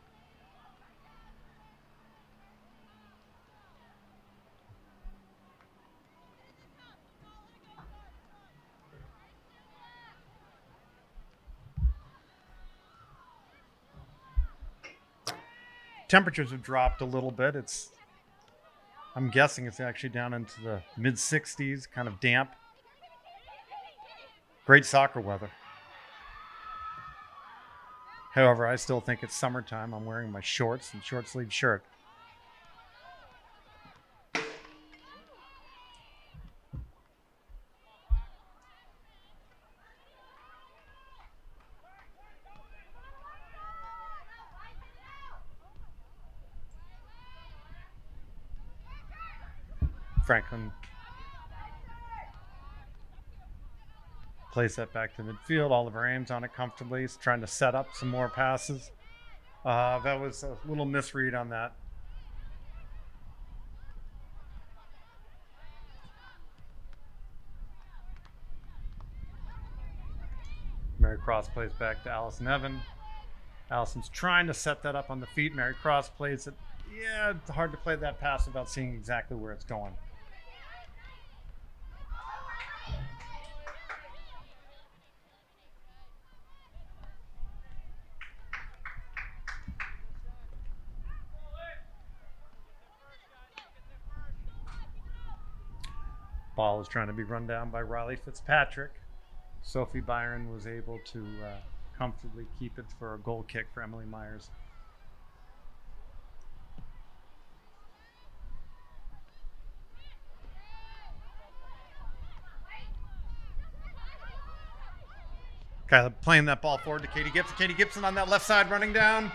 Temperatures have dropped a little bit. I'm guessing it's actually down into the mid 60s, kind of damp. Great soccer weather. However, I still think it's summertime. I'm wearing my shorts and short sleeve shirt. Franklin plays that back to midfield. Oliver Ames on it comfortably. He's trying to set up some more passes. That was a little misread on that. Mary Cross plays back to Allison Evan. Allison's trying to set that up on the feet. Mary Cross plays it. Yeah, it's hard to play that pass without seeing exactly where it's going. Ball is trying to be run down by Riley Fitzpatrick. Sophie Byron was able to comfortably keep it for a goal kick for Emily Myers. Kyla playing that ball forward to Katie Gibson. Katie Gibson on that left side running down.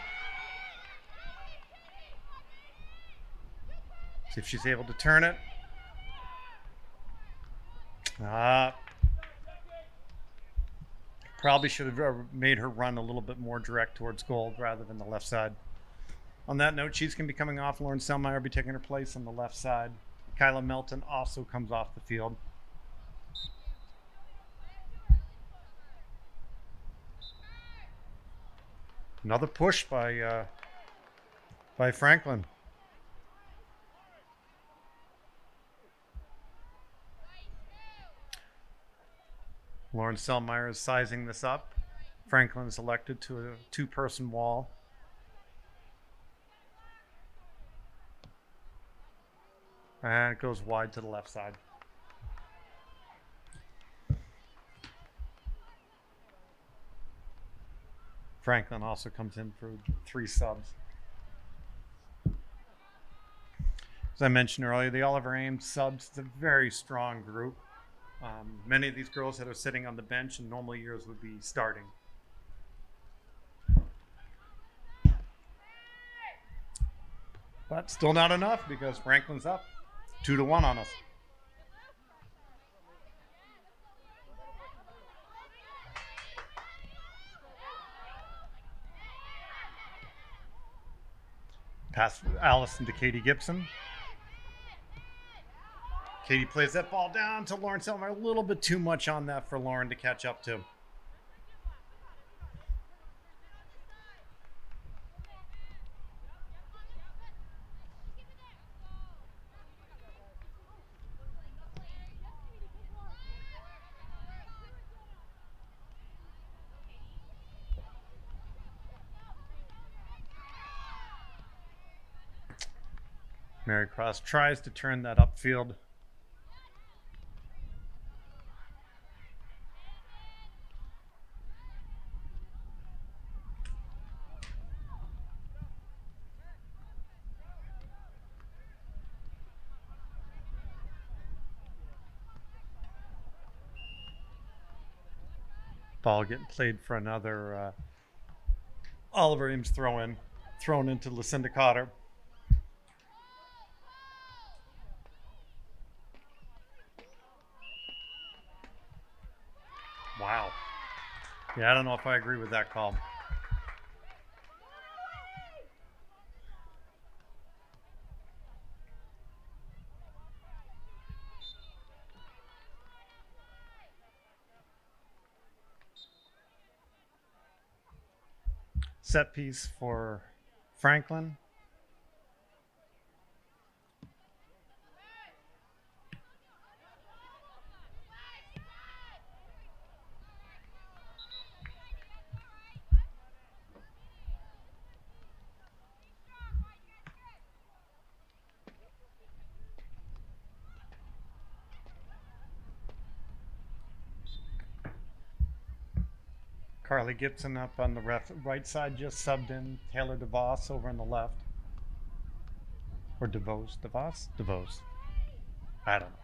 See if she's able to turn it. Probably should have made her run a little bit more direct towards goal rather than the left side. On that note, she's going to be coming off. Lauren Selmeyer will be taking her place on the left side. Kyla Melton also comes off the field. Another push by Franklin. Lauren Selmeyer is sizing this up. Franklin is elected to a two-person wall. And it goes wide to the left side. Franklin also comes in for 3 subs. As I mentioned earlier, the Oliver Ames subs is a very strong group. Many of these girls that are sitting on the bench in normal years would be starting. But still not enough because Franklin's up 2-1 on us. Pass Allison to Katie Gibson. Katie plays that ball down to Lauren Selmeyer. A little bit too much on that for Lauren to catch up to. Mary Cross tries to turn that upfield. Ball getting played for another Oliver Ames thrown into Lucinda Cotter. Wow. Yeah, I don't know if I agree with that call. Set piece for Franklin. Carly Gibson up on the right side, just subbed in. Taylor DeVos over on the left. Or DeVos? DeVos? DeVos. I don't know.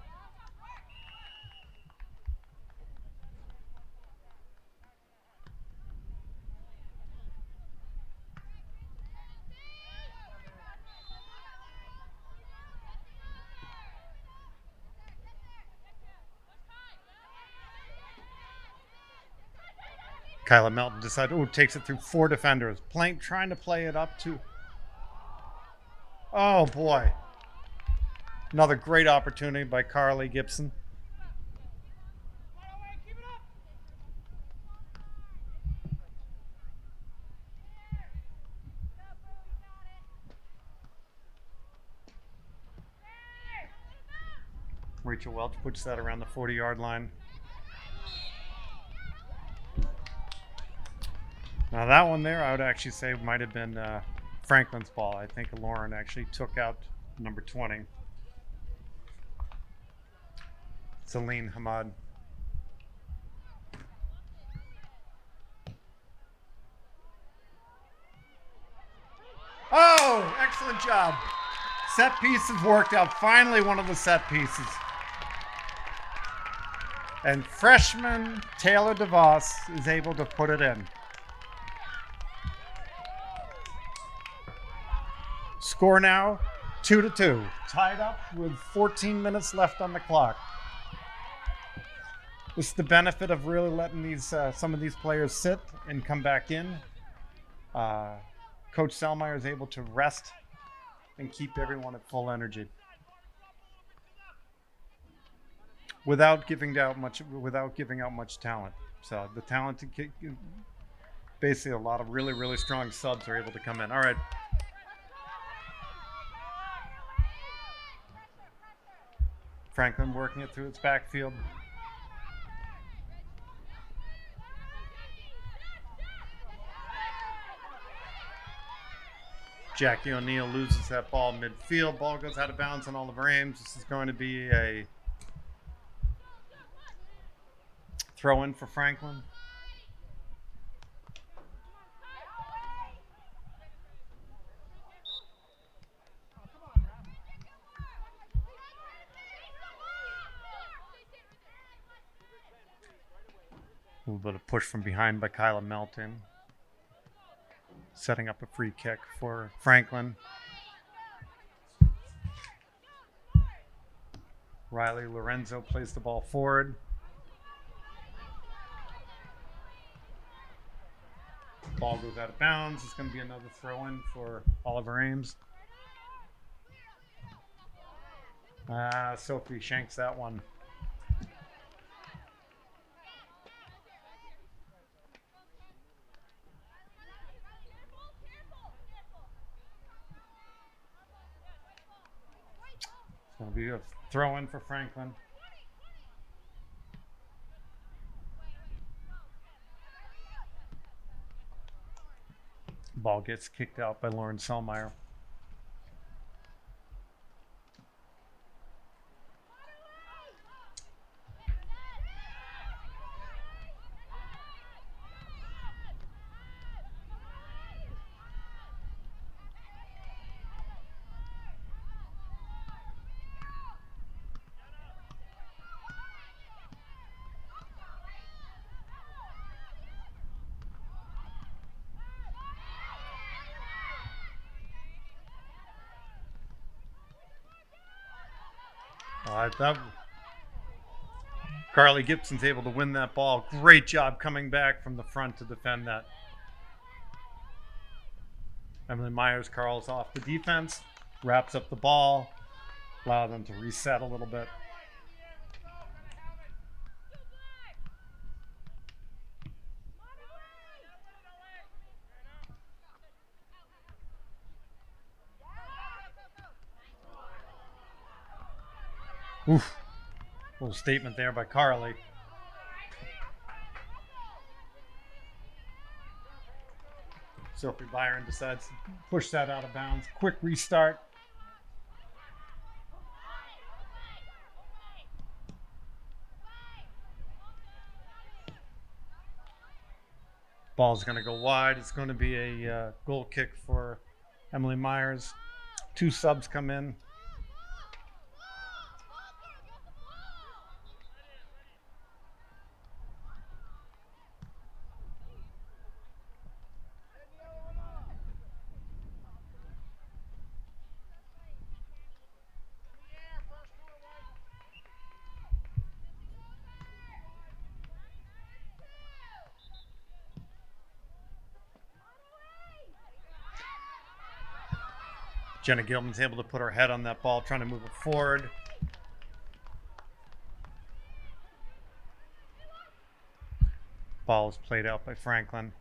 Kyla Melton decided, takes it through 4 defenders. Trying to play it up to. Oh boy. Another great opportunity by Carly Gibson. Rachel Welch puts that around the 40-yard line. Now that one there, I would actually say might have been Franklin's ball. I think Lauren actually took out number 20. Celine Hamad. Oh, excellent job. Set pieces worked out. Finally, one of the set pieces. And freshman Taylor DeVos is able to put it in. Score now 2-2. Tied up with 14 minutes left on the clock. This is the benefit of really letting these some of these players sit and come back in. Coach Selmeyer is able to rest and keep everyone at full energy without giving out much talent. So the talent, basically a lot of really strong subs are able to come in. All right. Franklin working it through its backfield. Jackie O'Neill loses that ball midfield. Ball goes out of bounds on Oliver Ames. This is going to be a throw in for Franklin. A little bit of push from behind by Kyla Melton. Setting up a free kick for Franklin. Riley Lorenzo plays the ball forward. Ball goes out of bounds. It's going to be another throw-in for Oliver Ames. Sophie shanks that one. It's going to be a throw-in for Franklin. Ball gets kicked out by Lauren Selmeyer. That Carly Gibson's able to win that ball. Great job coming back from the front to defend that. Emily Myers Carl's off the defense, wraps up the ball, allow them to reset a little bit. Oof. Little statement there by Carly. Sophie Byron decides to push that out of bounds. Quick restart. Ball's going to go wide. It's going to be a goal kick for Emily Myers. 2 subs come in. Jenna Gilman's able to put her head on that ball, trying to move it forward. Ball is played out by Franklin.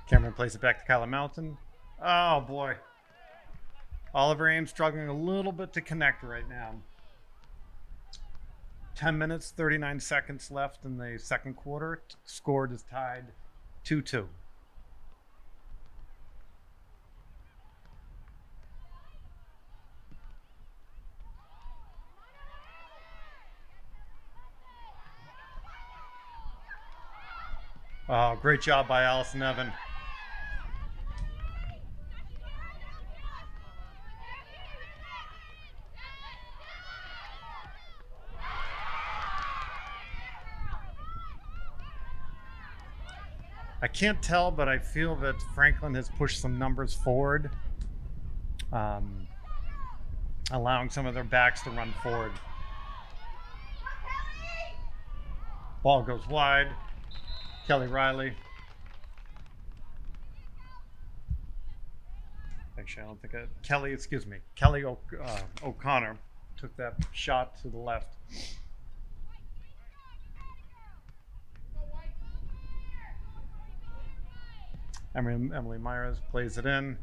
Cameron plays it back to Kyla Melton. Oh boy. Oliver Ames struggling a little bit to connect right now. 10 minutes, 39 seconds left in the second quarter. Score is tied 2-2. Oh, great job by Allison Evan. I can't tell, but I feel that Franklin has pushed some numbers forward, allowing some of their backs to run forward. Ball goes wide. Kelly Riley. Actually, I don't think Kelly O'Connor took that shot to the left. Emily Myers plays it in.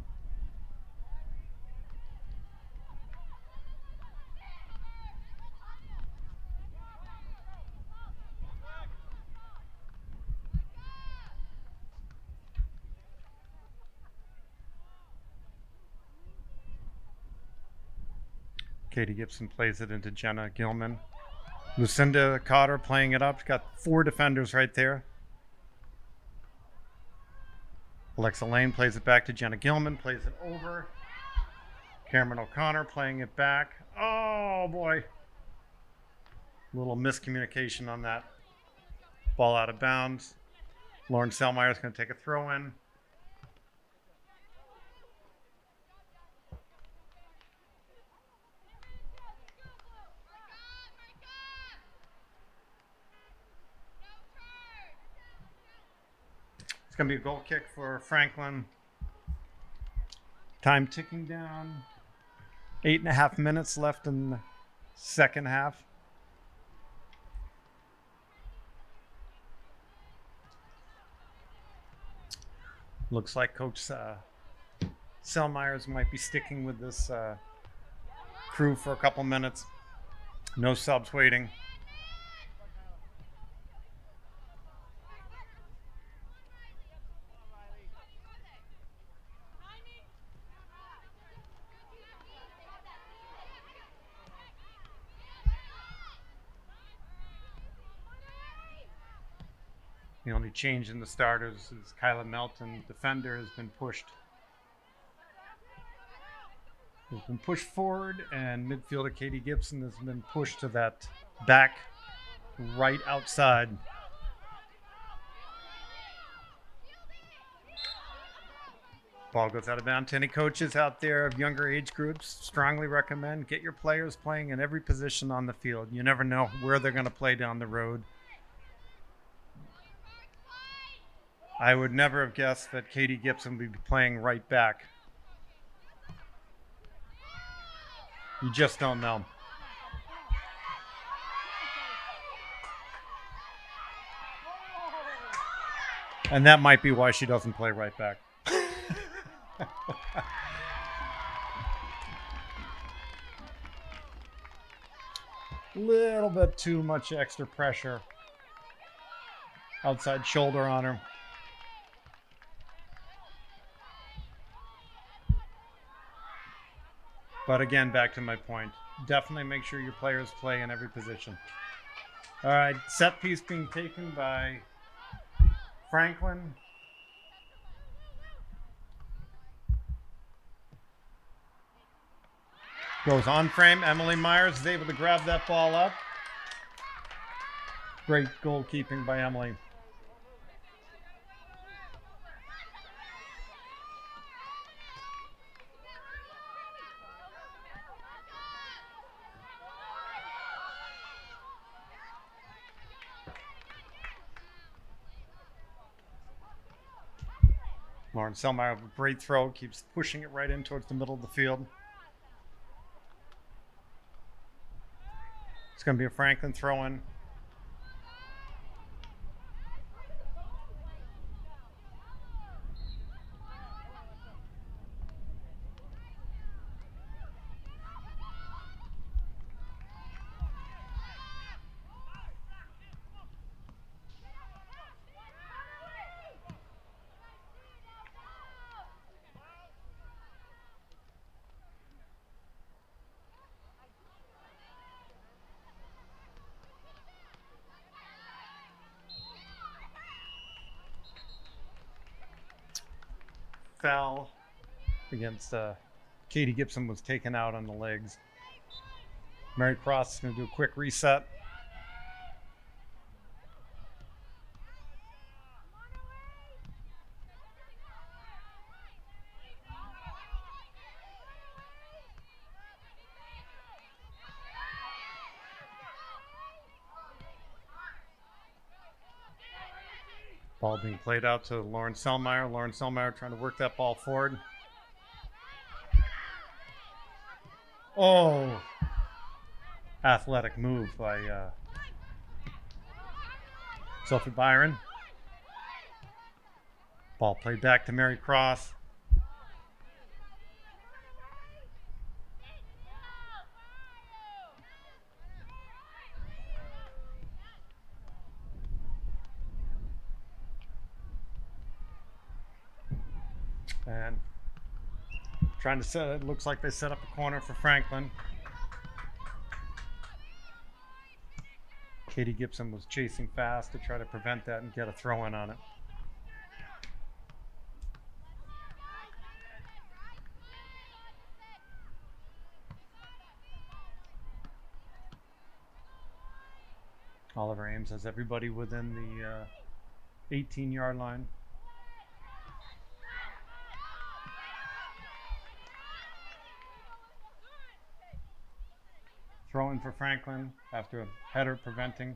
Katie Gibson plays it into Jenna Gilman. Lucinda Cotter playing it up. She's got 4 defenders right there. Alexa Lane plays it back to Jenna Gilman, plays it over. Cameron O'Connor playing it back. Oh boy. Little miscommunication on that. Ball out of bounds. Lauren Selmeyer is going to take a throw in. It's going to be a goal kick for Franklin. Time ticking down. 8.5 minutes left in the second half. Looks like Coach Selmeyers might be sticking with this crew for a couple minutes. No subs waiting. The only change in the starters is Kyla Melton. Defender has been pushed. has been pushed forward, and midfielder Katie Gibson has been pushed to that back right outside. Ball goes out of bounds. Any coaches out there of younger age groups, strongly recommend get your players playing in every position on the field. You never know where they're going to play down the road. I would never have guessed that Katie Gibson would be playing right back. You just don't know. And that might be why she doesn't play right back. Little bit too much extra pressure. Outside shoulder on her. But again, back to my point. Definitely make sure your players play in every position. All right, set piece being taken by Franklin. Goes on frame. Emily Myers is able to grab that ball up. Great goalkeeping by Emily. Lauren Selmeyer with a great throw, keeps pushing it right in towards the middle of the field. It's going to be a Franklin throw-in. Foul against Katie Gibson was taken out on the legs. Mary Cross is going to do a quick reset. Ball being played out to Lauren Selmeyer. Lauren Selmeyer trying to work that ball forward. Oh, athletic move by Sophie Byron. Ball played back to Mary Cross. And trying to set it, looks like they set up a corner for Franklin. Katie Gibson was chasing fast to try to prevent that and get a throw-in on it. Oliver Ames has everybody within the 18-yard line. Throw in for Franklin after a header preventing.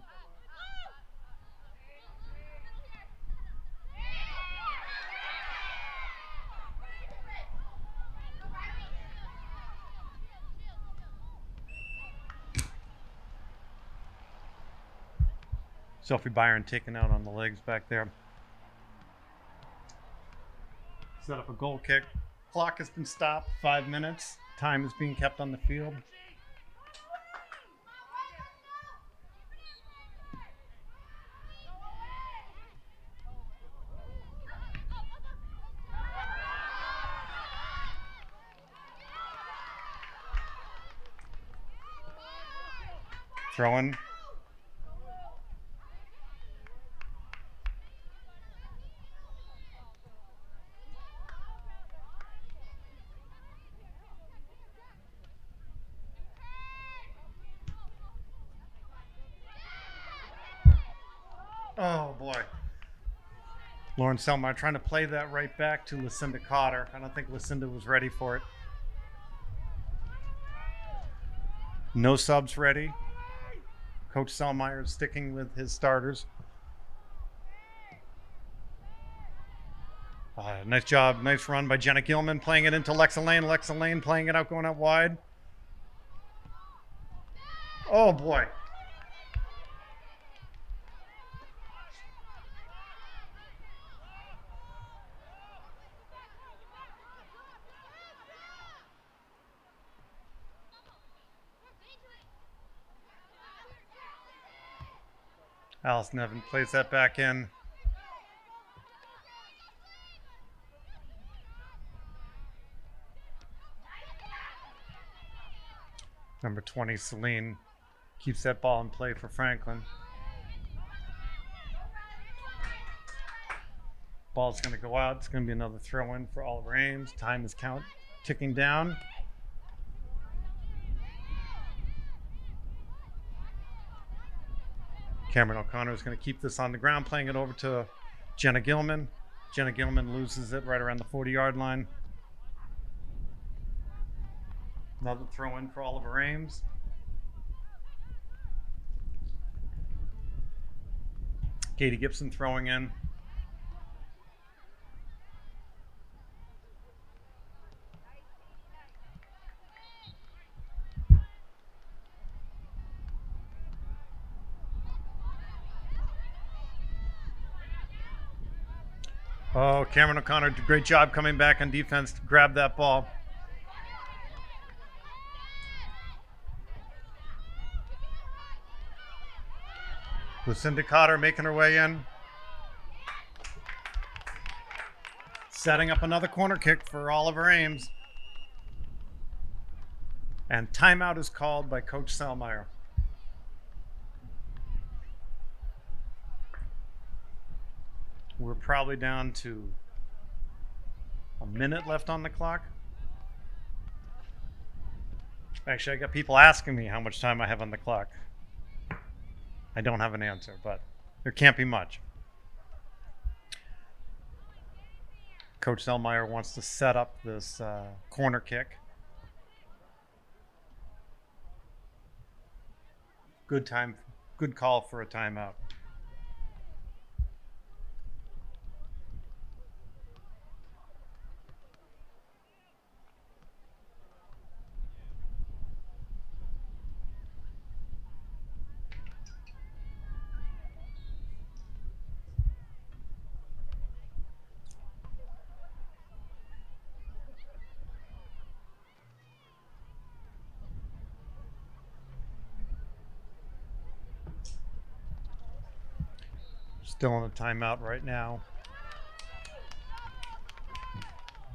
Sophie Byron taken out on the legs back there. Set up a goal kick. Clock has been stopped, 5 minutes. Time is being kept on the field. Throwing. Oh, boy. Lauren Selmar trying to play that right back to Lucinda Cotter. I don't think Lucinda was ready for it. No subs ready. Coach Selmeyer is sticking with his starters. Nice job. Nice run by Jenna Gilman, playing it into Lexa Lane. Lexa Lane playing it out, going out wide. Oh, boy. Alice Nevin plays that back in. Number 20, Celine, keeps that ball in play for Franklin. Ball's going to go out. It's going to be another throw-in for Oliver Ames. Time is ticking down. Cameron O'Connor is going to keep this on the ground, playing it over to Jenna Gilman. Jenna Gilman loses it right around the 40-yard line. Another throw-in for Oliver Ames. Katie Gibson throwing in. Oh, Cameron O'Connor, great job coming back on defense to grab that ball. Lucinda Cotter making her way in. Setting up another corner kick for Oliver Ames. And timeout is called by Coach Selmeyer. We're probably down to a minute left on the clock. Actually, I got people asking me how much time I have on the clock. I don't have an answer, but there can't be much. Coach Selmeyer wants to set up this corner kick. Good call for a timeout. Still in a timeout right now.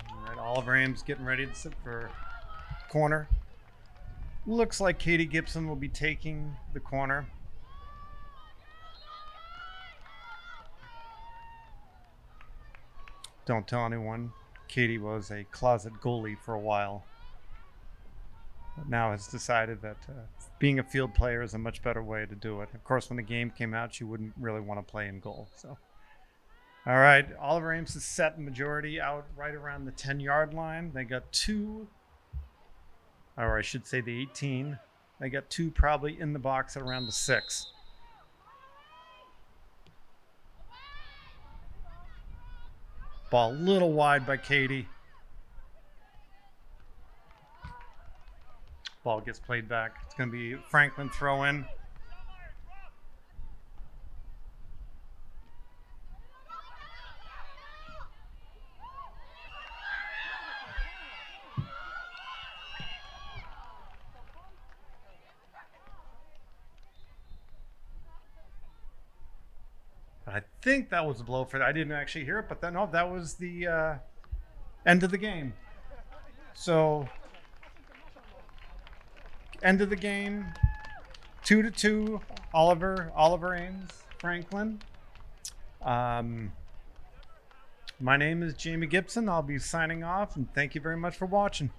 All right, Oliver Ames getting ready to sit for corner. Looks like Katie Gibson will be taking the corner. Don't tell anyone, Katie was a closet goalie for a while. But now has decided that being a field player is a much better way to do it. Of course, when the game came out, she wouldn't really want to play in goal. So, all right, Oliver Ames has set the majority out right around the 10-yard line. They got two, or I should say the 18. They got two probably in the box at around the 6. Ball a little wide by Katie. Ball gets played back. It's going to be Franklin throw in. I think that was a blow for that. I didn't actually hear it, but no, that was the end of the game. So, end of the game, 2-2. Oliver Ames, Franklin. My name is Jamie Gibson. I'll be signing off, and thank you very much for watching.